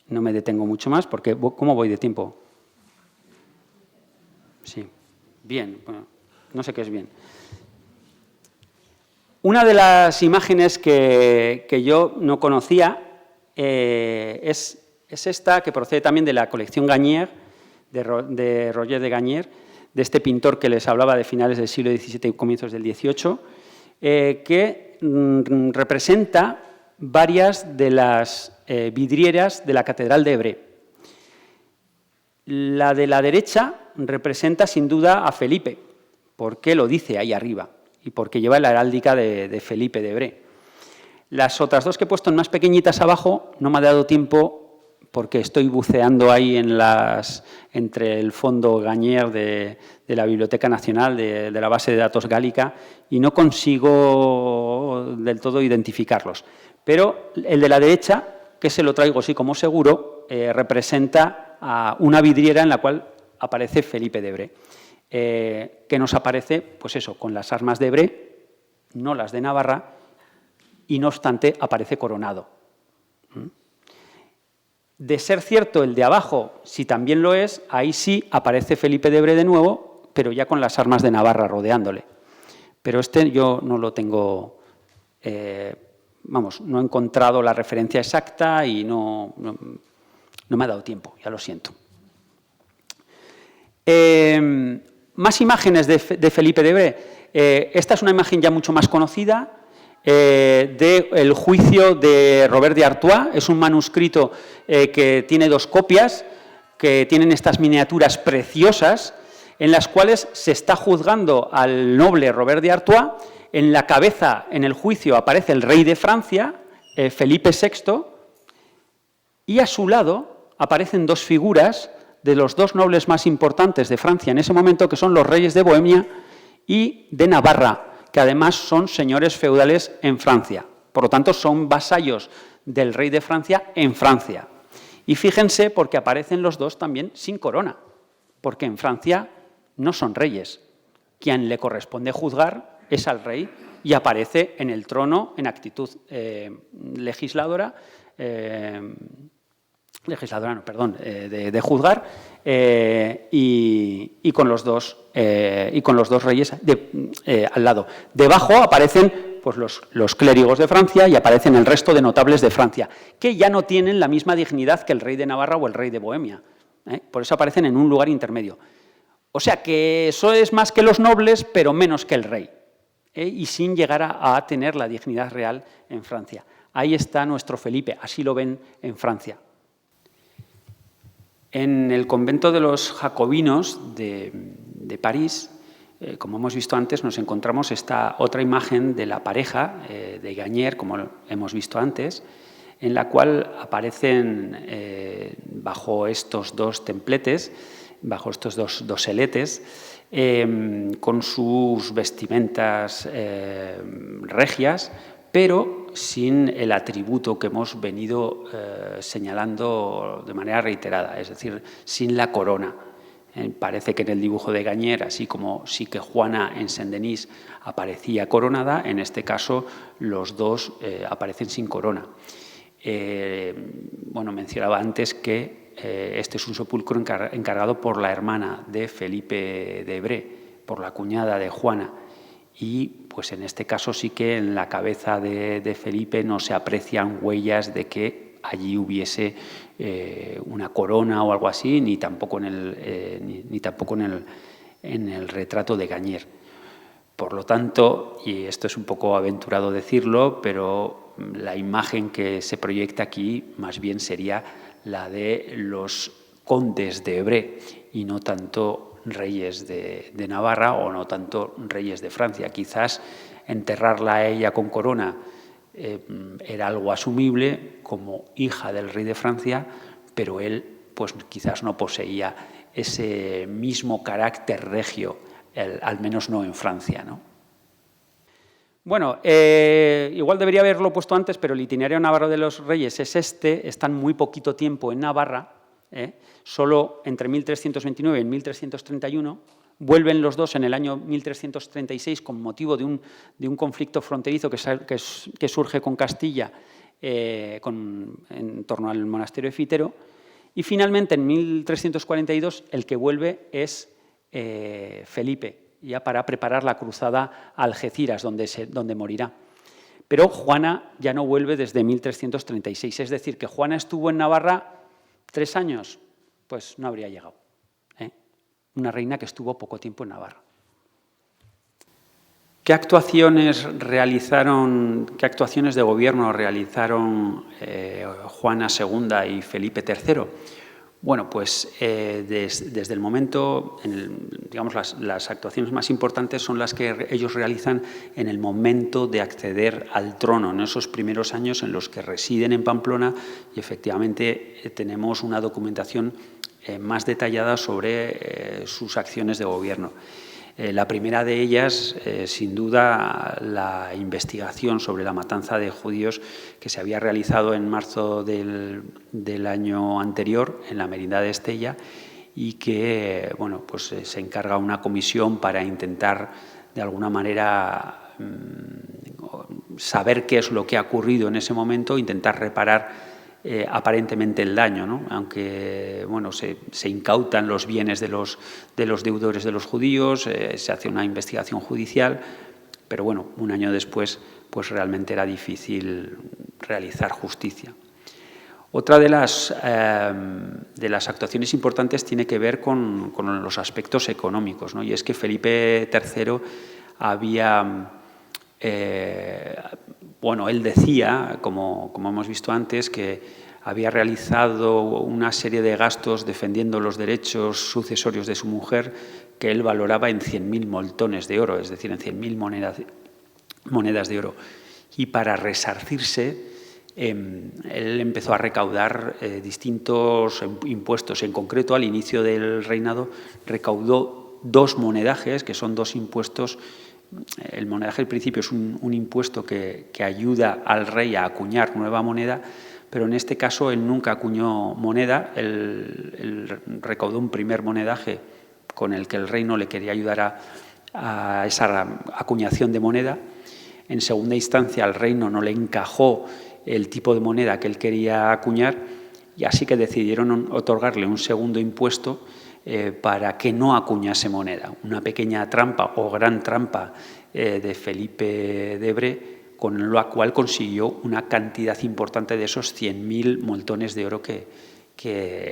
A: No me detengo mucho más, porque ¿cómo voy de tiempo? Sí, bien, bueno, no sé qué es bien. Una de las imágenes que yo no conocía es esta, que procede también de la colección Garnier, de Roger de Garnier, de este pintor que les hablaba de finales del siglo XVII y comienzos del XVIII, que representa varias de las vidrieras de la Catedral de Evreux. La de la derecha representa sin duda a Felipe, porque lo dice ahí arriba, y porque lleva la heráldica de Felipe de Evreux. Las otras dos que he puesto en más pequeñitas abajo no me ha dado tiempo porque estoy buceando ahí entre el fondo Garnier de la Biblioteca Nacional, de la base de datos gálica, y no consigo del todo identificarlos. Pero el de la derecha, que se lo traigo sí como seguro, representa a una vidriera en la cual aparece Felipe de Evreux, que nos aparece, pues eso, con las armas de Evreux, no las de Navarra, y no obstante aparece coronado. De ser cierto el de abajo, si también lo es, ahí sí aparece Felipe de Evreux de nuevo, pero ya con las armas de Navarra rodeándole. Pero este yo no lo tengo, no he encontrado la referencia exacta y no me ha dado tiempo, ya lo siento. Más imágenes de Felipe de Evreux. Esta es una imagen ya mucho más conocida, del juicio de Robert de Artois. Es un manuscrito que tiene 2 copias, que tienen estas miniaturas preciosas, en las cuales se está juzgando al noble Robert de Artois. En la cabeza, en el juicio, aparece el rey de Francia, Felipe VI, y a su lado aparecen 2 figuras de los 2 nobles más importantes de Francia en ese momento, que son los reyes de Bohemia y de Navarra, que además son señores feudales en Francia. Por lo tanto, son vasallos del rey de Francia en Francia. Y fíjense, porque aparecen los 2 también sin corona, porque en Francia no son reyes. Quien le corresponde juzgar es al rey y aparece en el trono en actitud legisladora, de juzgar, y con los dos reyes al lado. Debajo aparecen pues, los clérigos de Francia y aparecen el resto de notables de Francia, que ya no tienen la misma dignidad que el rey de Navarra o el rey de Bohemia. Por eso aparecen en un lugar intermedio. O sea que eso es más que los nobles, pero menos que el rey, y sin llegar a tener la dignidad real en Francia. Ahí está nuestro Felipe, así lo ven en Francia. En el convento de los jacobinos de París, como hemos visto antes, nos encontramos esta otra imagen de la pareja de Gagnière, como hemos visto antes, en la cual aparecen bajo estos 2 templetes, bajo estos 2 doseletes, con sus vestimentas regias, pero sin el atributo que hemos venido señalando de manera reiterada, es decir, sin la corona. Parece que en el dibujo de Gagnière, así como sí que Juana en Saint-Denis aparecía coronada, en este caso los 2 aparecen sin corona. Bueno, mencionaba antes que este es un sepulcro encargado por la hermana de Felipe de Evreux, por la cuñada de Juana, y pues en este caso sí que en la cabeza de Felipe no se aprecian huellas de que allí hubiese una corona o algo así, ni tampoco en el retrato de Gagnière. Por lo tanto, y esto es un poco aventurado decirlo, pero la imagen que se proyecta aquí más bien sería la de los condes de Evreux y no tanto reyes de Navarra o no tanto reyes de Francia. Quizás enterrarla a ella con corona era algo asumible como hija del rey de Francia, pero él pues quizás no poseía ese mismo carácter regio, al menos no en Francia, ¿no? Bueno, igual debería haberlo puesto antes, pero el itinerario navarro de los reyes es este. Están muy poquito tiempo en Navarra, solo entre 1329 y 1331. Vuelven los 2 en el año 1336 con motivo de un conflicto fronterizo que surge con Castilla en torno al monasterio de Fitero. Y finalmente, en 1342, el que vuelve es Felipe, ya para preparar la cruzada a Algeciras, donde morirá. Pero Juana ya no vuelve desde 1336, es decir, que Juana estuvo en Navarra 3 años, pues no habría llegado. Una reina que estuvo poco tiempo en Navarra. ¿Qué actuaciones de gobierno realizaron Juana II y Felipe III? Bueno, pues desde el momento, digamos, las actuaciones más importantes son las que ellos realizan en el momento de acceder al trono, en esos primeros años en los que residen en Pamplona, y efectivamente tenemos una documentación más detallada sobre sus acciones de gobierno. La primera de ellas, sin duda, la investigación sobre la matanza de judíos que se había realizado en marzo del año anterior en la Merindad de Estella, y que bueno, pues, se encarga una comisión para intentar, de alguna manera, saber qué es lo que ha ocurrido en ese momento, intentar reparar aparentemente el daño, ¿no? Aunque bueno, se incautan los bienes de los deudores de los judíos, se hace una investigación judicial, pero bueno, un año después pues realmente era difícil realizar justicia. Otra de las actuaciones importantes tiene que ver con los aspectos económicos, ¿no? Y es que Felipe III había, bueno, él decía, como hemos visto antes, que había realizado una serie de gastos defendiendo los derechos sucesorios de su mujer que él valoraba en 100.000 moltones de oro, es decir, en 100.000 monedas de oro. Y para resarcirse, él empezó a recaudar distintos impuestos. En concreto, al inicio del reinado, recaudó 2 monedajes, que son 2 impuestos. El monedaje al principio es un impuesto que ayuda al rey a acuñar nueva moneda, pero en este caso él nunca acuñó moneda. Él recaudó un primer monedaje con el que el rey no le quería ayudar a esa acuñación de moneda. En segunda instancia, al reino no le encajó el tipo de moneda que él quería acuñar, y así que decidieron otorgarle un segundo impuesto para que no acuñase moneda. Una pequeña trampa o gran trampa de Felipe de Bre, con la cual consiguió una cantidad importante de esos 100.000 moltones de oro que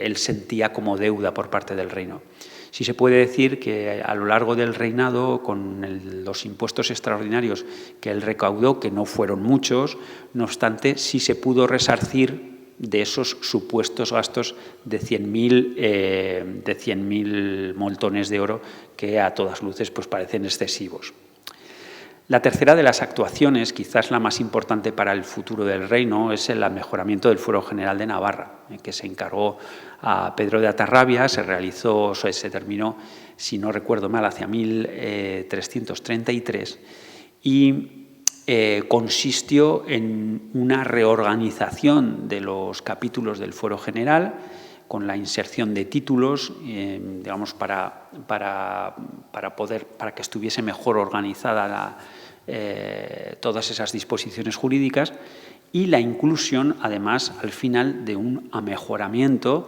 A: él sentía como deuda por parte del reino. Sí se puede decir que a lo largo del reinado, con los impuestos extraordinarios que él recaudó, que no fueron muchos, no obstante, sí se pudo resarcir de esos supuestos gastos de 100.000 moltones de oro que a todas luces pues parecen excesivos. La tercera de las actuaciones, quizás la más importante para el futuro del reino, es el mejoramiento del Fuero General de Navarra, que se encargó a Pedro de Atarrabia, se terminó, si no recuerdo mal, hacia 1333, y consistió en una reorganización de los capítulos del Fuero General, con la inserción de títulos, digamos, para que estuviese mejor organizada todas esas disposiciones jurídicas, y la inclusión, además, al final, de un amejoramiento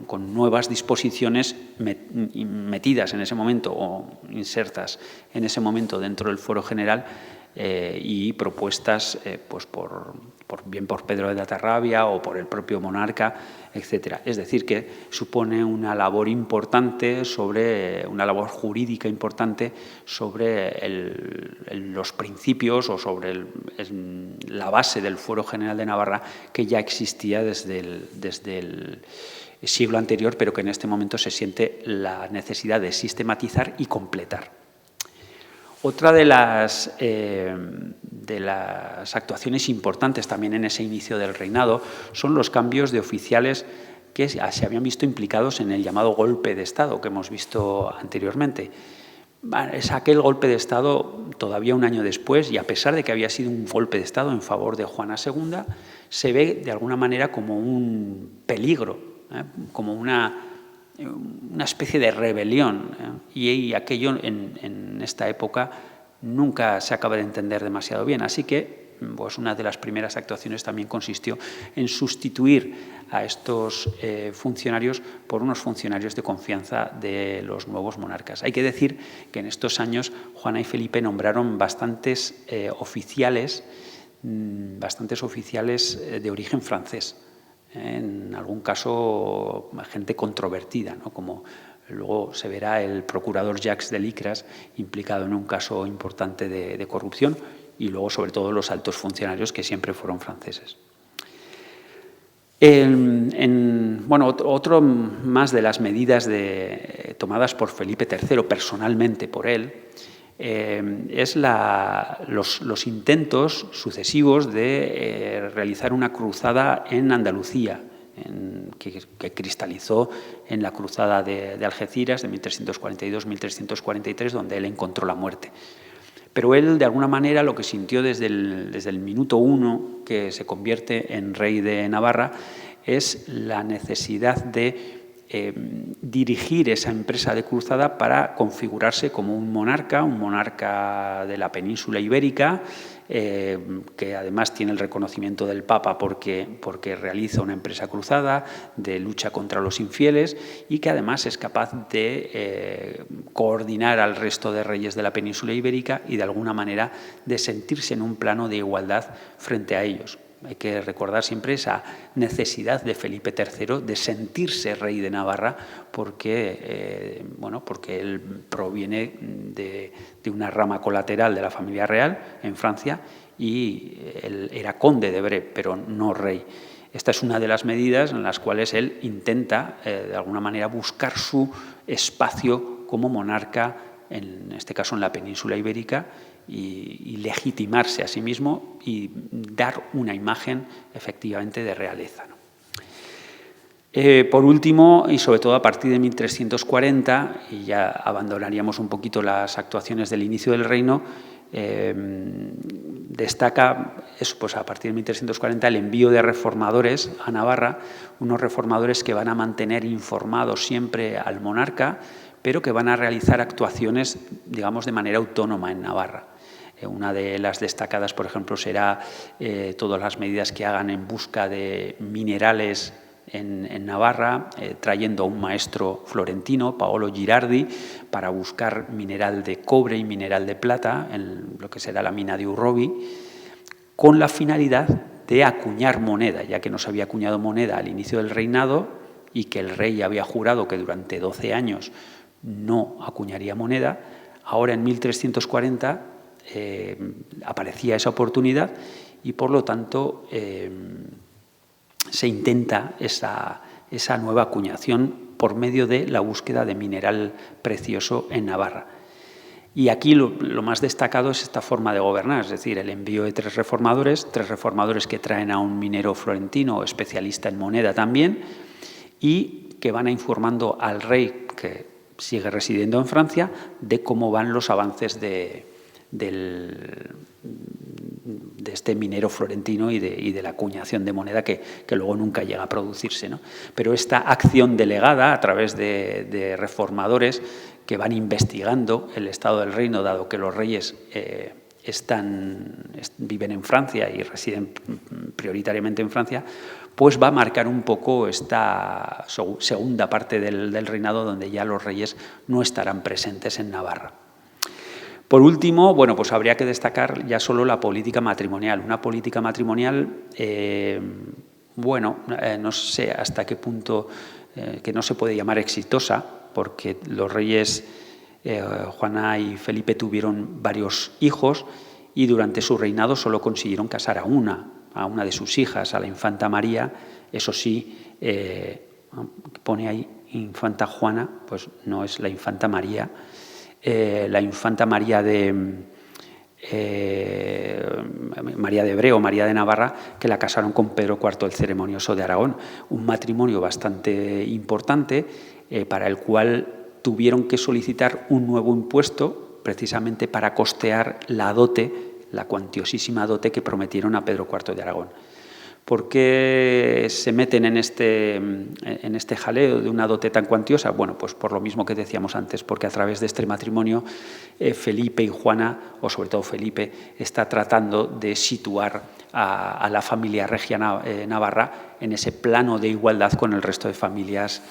A: con nuevas disposiciones metidas en ese momento o insertas en ese momento dentro del Fuero General, y propuestas pues bien por Pedro de Atarrabia o por el propio monarca, etc. Es decir, que supone una labor importante una labor jurídica importante sobre los principios o sobre la base del Fuero General de Navarra, que ya existía desde el siglo anterior, pero que en este momento se siente la necesidad de sistematizar y completar. Otra de las actuaciones importantes también en ese inicio del reinado son los cambios de oficiales que se habían visto implicados en el llamado golpe de Estado que hemos visto anteriormente. Es aquel golpe de Estado todavía un año después, y a pesar de que había sido un golpe de Estado en favor de Juana II, se ve de alguna manera como un peligro, como una especie de rebelión, y aquello en esta época nunca se acaba de entender demasiado bien. Así que pues una de las primeras actuaciones también consistió en sustituir a estos funcionarios por unos funcionarios de confianza de los nuevos monarcas. Hay que decir que en estos años Juana y Felipe nombraron bastantes oficiales de origen francés. En algún caso gente controvertida, ¿no? Como luego se verá el procurador Jacques de Licras implicado en un caso importante de corrupción, y luego sobre todo los altos funcionarios que siempre fueron franceses. Otro más de las medidas tomadas por Felipe III, personalmente por él, es los intentos sucesivos de realizar una cruzada en Andalucía, que cristalizó en la cruzada de Algeciras de 1342-1343, donde él encontró la muerte. Pero él, de alguna manera, lo que sintió desde el minuto 1 que se convierte en rey de Navarra es la necesidad de dirigir esa empresa de cruzada para configurarse como un monarca de la península ibérica, que además tiene el reconocimiento del Papa porque realiza una empresa cruzada de lucha contra los infieles, y que además es capaz de coordinar al resto de reyes de la península ibérica y de alguna manera de sentirse en un plano de igualdad frente a ellos. Hay que recordar siempre esa necesidad de Felipe III de sentirse rey de Navarra porque él proviene de una rama colateral de la familia real en Francia y él era conde de Bre, pero no rey. Esta es una de las medidas en las cuales él intenta, de alguna manera, buscar su espacio como monarca, en este caso en la península ibérica, y legitimarse a sí mismo y dar una imagen efectivamente de realeza, ¿no? Por último, y sobre todo a partir de 1340, y ya abandonaríamos un poquito las actuaciones del inicio del reino, destaca eso, pues a partir de 1340 el envío de reformadores a Navarra, unos reformadores que van a mantener informado siempre al monarca, pero que van a realizar actuaciones, digamos, de manera autónoma en Navarra. Una de las destacadas, por ejemplo, será todas las medidas que hagan en busca de minerales en Navarra, trayendo a un maestro florentino, Paolo Girardi, para buscar mineral de cobre y mineral de plata en lo que será la mina de Urrobi, con la finalidad de acuñar moneda, ya que no se había acuñado moneda al inicio del reinado y que el rey había jurado que durante 12 años no acuñaría moneda. Ahora, en 1340, aparecía esa oportunidad y, por lo tanto, se intenta esa nueva acuñación por medio de la búsqueda de mineral precioso en Navarra. Y aquí lo más destacado es esta forma de gobernar, es decir, el envío de tres reformadores que traen a un minero florentino especialista en moneda también y que van informando al rey, que sigue residiendo en Francia, de cómo van los avances de este minero florentino y de la acuñación de moneda que luego nunca llega a producirse, ¿no? Pero esta acción delegada a través de reformadores que van investigando el estado del reino, dado que los reyes viven en Francia y residen prioritariamente en Francia, pues va a marcar un poco esta segunda parte del reinado, donde ya los reyes no estarán presentes en Navarra. Por último, bueno, pues habría que destacar ya solo la política matrimonial. Una política matrimonial, no sé hasta qué punto, que no se puede llamar exitosa, porque los reyes Juana y Felipe tuvieron varios hijos y durante su reinado solo consiguieron casar a una de sus hijas, a la infanta María. Eso sí, pone ahí infanta Juana, pues no es la infanta María. La infanta María de Bre o María de Navarra, que la casaron con Pedro IV el Ceremonioso de Aragón. Un matrimonio bastante importante para el cual tuvieron que solicitar un nuevo impuesto precisamente para costear la dote, la cuantiosísima dote que prometieron a Pedro IV de Aragón. ¿Por qué se meten en este jaleo de una dote tan cuantiosa? Bueno, pues por lo mismo que decíamos antes, porque a través de este matrimonio Felipe y Juana, o sobre todo Felipe, está tratando de situar a la familia regia navarra en ese plano de igualdad con el resto de familias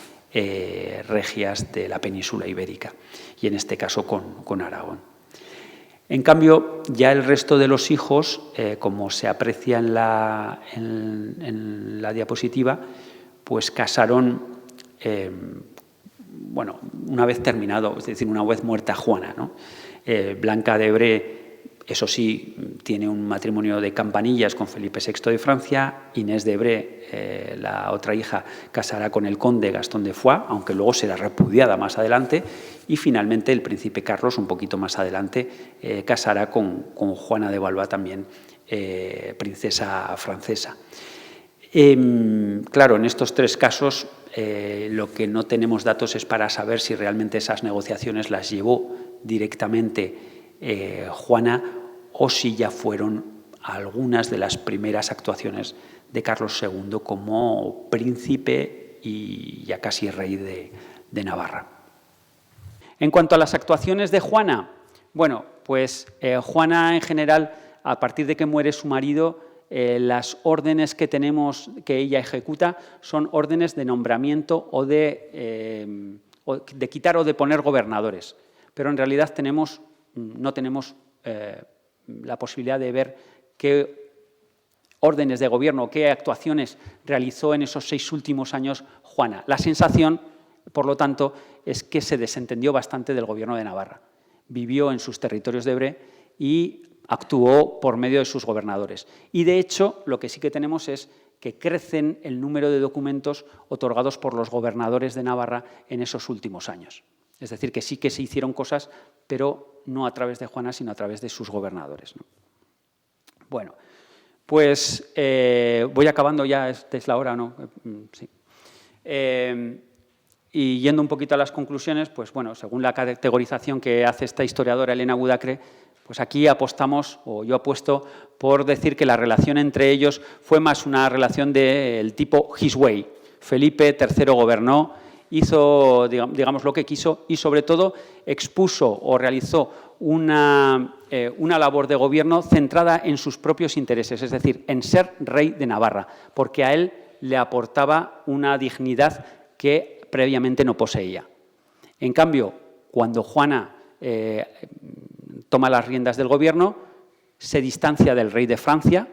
A: regias de la península ibérica, y en este caso con Aragón. En cambio, ya el resto de los hijos, como se aprecia en la diapositiva, pues casaron, una vez terminado, es decir, una vez muerta Juana, ¿no? Blanca de Bre, eso sí, tiene un matrimonio de campanillas con Felipe VI de Francia. Inés de Bre, la otra hija, casará con el conde Gastón de Foix, aunque luego será repudiada más adelante. Y finalmente el príncipe Carlos, un poquito más adelante, casará con Juana de Valois, también princesa francesa. Claro, en estos tres casos lo que no tenemos datos es para saber si realmente esas negociaciones las llevó directamente Juana o si ya fueron algunas de las primeras actuaciones de Carlos II como príncipe y ya casi rey de Navarra. En cuanto a las actuaciones de Juana, bueno, pues Juana en general, a partir de que muere su marido, las órdenes que tenemos que ella ejecuta son órdenes de nombramiento o de quitar o de poner gobernadores. Pero en realidad no tenemos la posibilidad de ver qué órdenes de gobierno, qué actuaciones realizó en esos 6 últimos años Juana. La sensación, por lo tanto, es que se desentendió bastante del gobierno de Navarra. Vivió en sus territorios de Ebre y actuó por medio de sus gobernadores. Y, de hecho, lo que sí que tenemos es que crecen el número de documentos otorgados por los gobernadores de Navarra en esos últimos años. Es decir, que sí que se hicieron cosas, pero no a través de Juana, sino a través de sus gobernadores, ¿no? Bueno, pues voy acabando ya, es la hora, ¿no? Sí. Y yendo un poquito a las conclusiones, pues bueno, según la categorización que hace esta historiadora Elena Budacre, pues aquí apostamos, o yo apuesto, por decir que la relación entre ellos fue más una relación del tipo his way. Felipe III gobernó, hizo, digamos, lo que quiso y, sobre todo, expuso o realizó una labor de gobierno centrada en sus propios intereses, es decir, en ser rey de Navarra, porque a él le aportaba una dignidad que previamente no poseía. En cambio, cuando Juana toma las riendas del gobierno, se distancia del rey de Francia,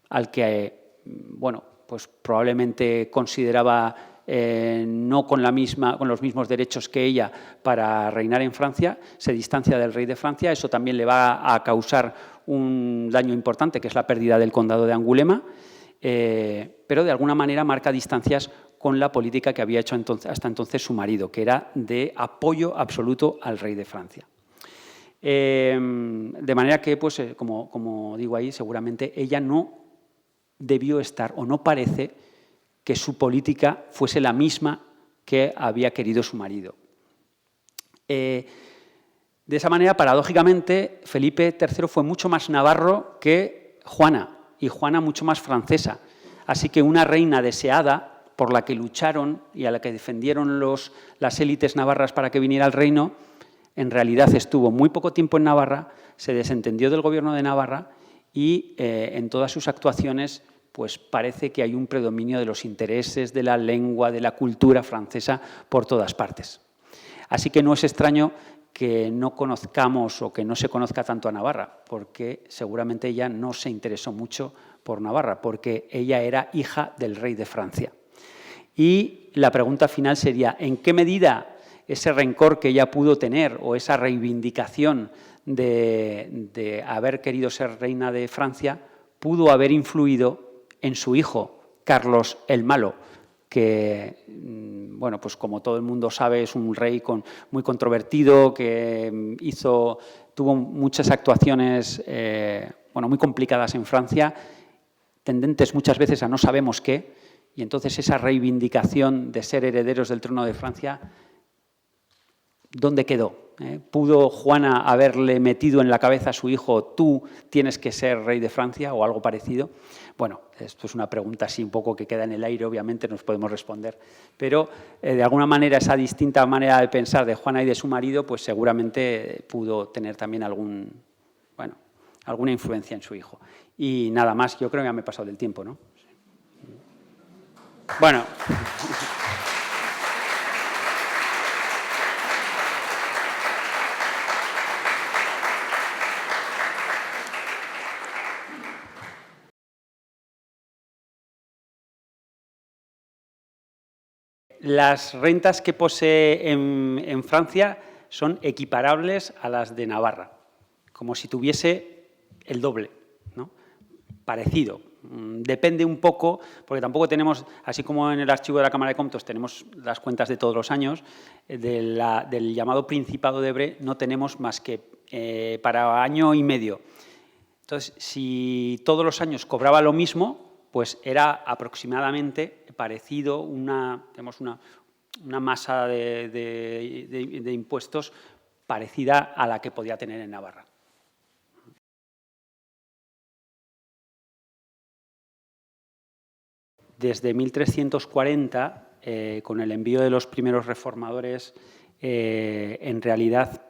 A: al que, bueno, pues probablemente consideraba no con los mismos derechos que ella para reinar en Francia, se distancia del rey de Francia. Eso también le va a causar un daño importante, que es la pérdida del condado de Angulema, pero de alguna manera marca distancias con la política que había hecho hasta entonces su marido, que era de apoyo absoluto al rey de Francia. De manera que, pues, como digo ahí, seguramente ella no debió estar, o no parece que su política fuese la misma que había querido su marido. De esa manera, paradójicamente, Felipe III fue mucho más navarro que Juana, y Juana mucho más francesa. Así que una reina deseada, por la que lucharon y a la que defendieron las élites navarras para que viniera al reino, en realidad estuvo muy poco tiempo en Navarra, se desentendió del gobierno de Navarra y en todas sus actuaciones pues parece que hay un predominio de los intereses, de la lengua, de la cultura francesa por todas partes. Así que no es extraño que no conozcamos o que no se conozca tanto a Navarra, porque seguramente ella no se interesó mucho por Navarra, porque ella era hija del rey de Francia. Y la pregunta final sería, ¿en qué medida ese rencor que ella pudo tener o esa reivindicación de haber querido ser reina de Francia pudo haber influido en su hijo, Carlos el Malo, que, bueno, pues como todo el mundo sabe, es un rey muy controvertido, que tuvo muchas actuaciones muy complicadas en Francia, tendentes muchas veces a no sabemos qué, y entonces esa reivindicación de ser herederos del trono de Francia, ¿dónde quedó? ¿Pudo Juana haberle metido en la cabeza a su hijo, tú tienes que ser rey de Francia o algo parecido? Bueno, esto es una pregunta así un poco que queda en el aire, obviamente nos podemos responder, pero de alguna manera esa distinta manera de pensar de Juana y de su marido, pues seguramente pudo tener también alguna influencia en su hijo. Y nada más, yo creo que ya me he pasado del tiempo, ¿no? Bueno. Las rentas que posee en Francia son equiparables a las de Navarra, como si tuviese el doble, ¿no? Parecido. Depende un poco, porque tampoco tenemos, así como en el archivo de la Cámara de Comptos tenemos las cuentas de todos los años, del llamado Principado de Ebre no tenemos más que para año y medio. Entonces, si todos los años cobraba lo mismo, pues era aproximadamente parecido una masa de impuestos parecida a la que podía tener en Navarra. Desde 1340, con el envío de los primeros reformadores, en realidad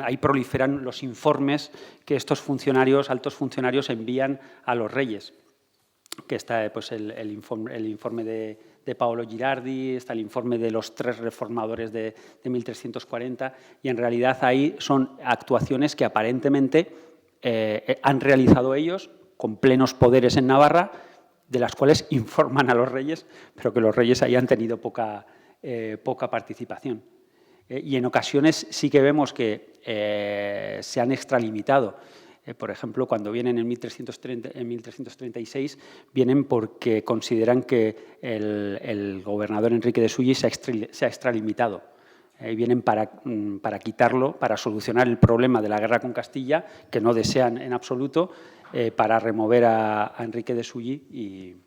A: ahí proliferan los informes que estos funcionarios, altos funcionarios, envían a los reyes. Que está pues, el informe de Paolo Girardi, está el informe de los 3 reformadores de 1340, y en realidad ahí son actuaciones que aparentemente han realizado ellos con plenos poderes en Navarra, de las cuales informan a los reyes, pero que los reyes hayan tenido poca participación. Y en ocasiones sí que vemos que se han extralimitado. Por ejemplo, cuando vienen en 1336, vienen porque consideran que el gobernador Enrique de Sully se ha extralimitado. Vienen para quitarlo, para solucionar el problema de la guerra con Castilla, que no desean en absoluto, para remover a Enrique de Sully,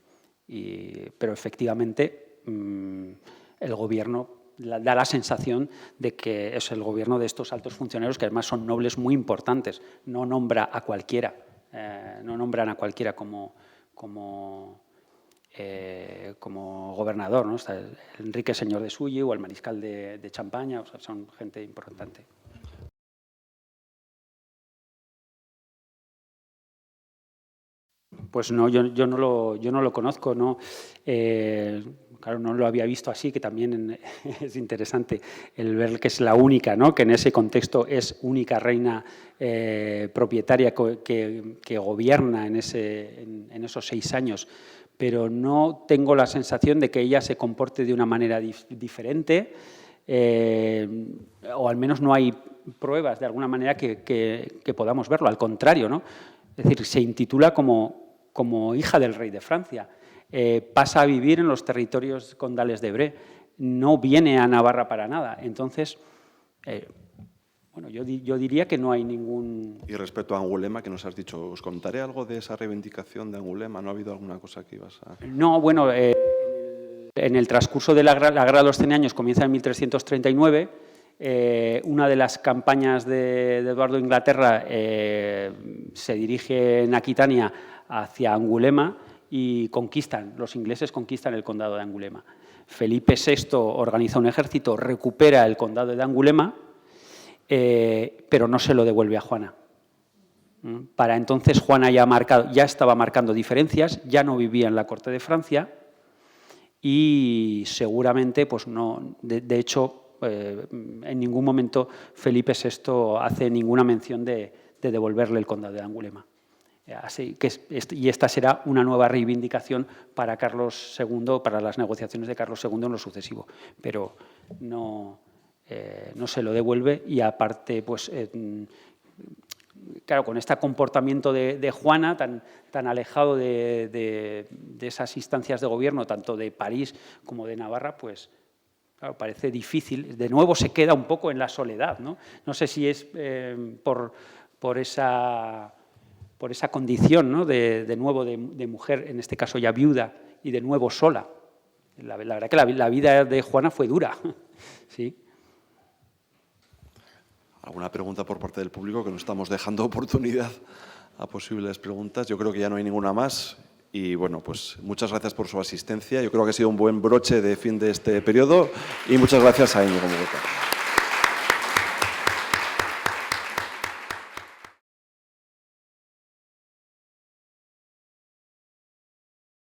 A: pero efectivamente el gobierno da la sensación de que es el gobierno de estos altos funcionarios, que además son nobles muy importantes. No nombra a cualquiera, no nombran a cualquiera como gobernador, ¿no? Está Enrique señor de Sully o el mariscal de Champaña, o sea, son gente importante. Pues no, yo no lo conozco, ¿no? Claro, no lo había visto así, que también es interesante el ver que es la única, ¿no? Que en ese contexto es única reina propietaria que gobierna en esos 6 años, pero no tengo la sensación de que ella se comporte de una manera diferente, o al menos no hay pruebas de alguna manera que podamos verlo, al contrario, ¿no? Es decir, se intitula como hija del rey de Francia. Pasa a vivir en los territorios condales de Bre, no viene a Navarra para nada. Entonces, bueno, yo diría que no hay ningún...
B: Y respecto a Angulema, que nos has dicho, ¿os contaré algo de esa reivindicación de Angulema? ¿No ha habido alguna cosa que ibas a...?
A: No, bueno, en el transcurso de la Guerra de los 100 años comienza en 1339, una de las campañas de Eduardo de Inglaterra se dirige en Aquitania hacia Angulema, y los ingleses conquistan el condado de Angulema. Felipe VI organiza un ejército, recupera el condado de Angulema, pero no se lo devuelve a Juana. Para entonces Juana ya estaba marcando diferencias, ya no vivía en la corte de Francia y seguramente, pues no, de hecho, en ningún momento Felipe VI hace ninguna mención de devolverle el condado de Angulema. Así que y esta será una nueva reivindicación para Carlos II, para las negociaciones de Carlos II en lo sucesivo, pero no se lo devuelve y aparte, pues, claro, con este comportamiento de Juana tan alejado de esas instancias de gobierno, tanto de París como de Navarra, pues, claro, parece difícil. De nuevo se queda un poco en la soledad, ¿no? No sé si es por esa condición, ¿no? de nuevo de mujer, en este caso ya viuda, y de nuevo sola. La verdad que la vida de Juana fue dura. ¿Sí?
B: ¿Alguna pregunta por parte del público? Que nos estamos dejando oportunidad a posibles preguntas. Yo creo que ya no hay ninguna más. Y bueno, pues muchas gracias por su asistencia. Yo creo que ha sido un buen broche de fin de este periodo. Y muchas gracias a Íñigo Mugueta.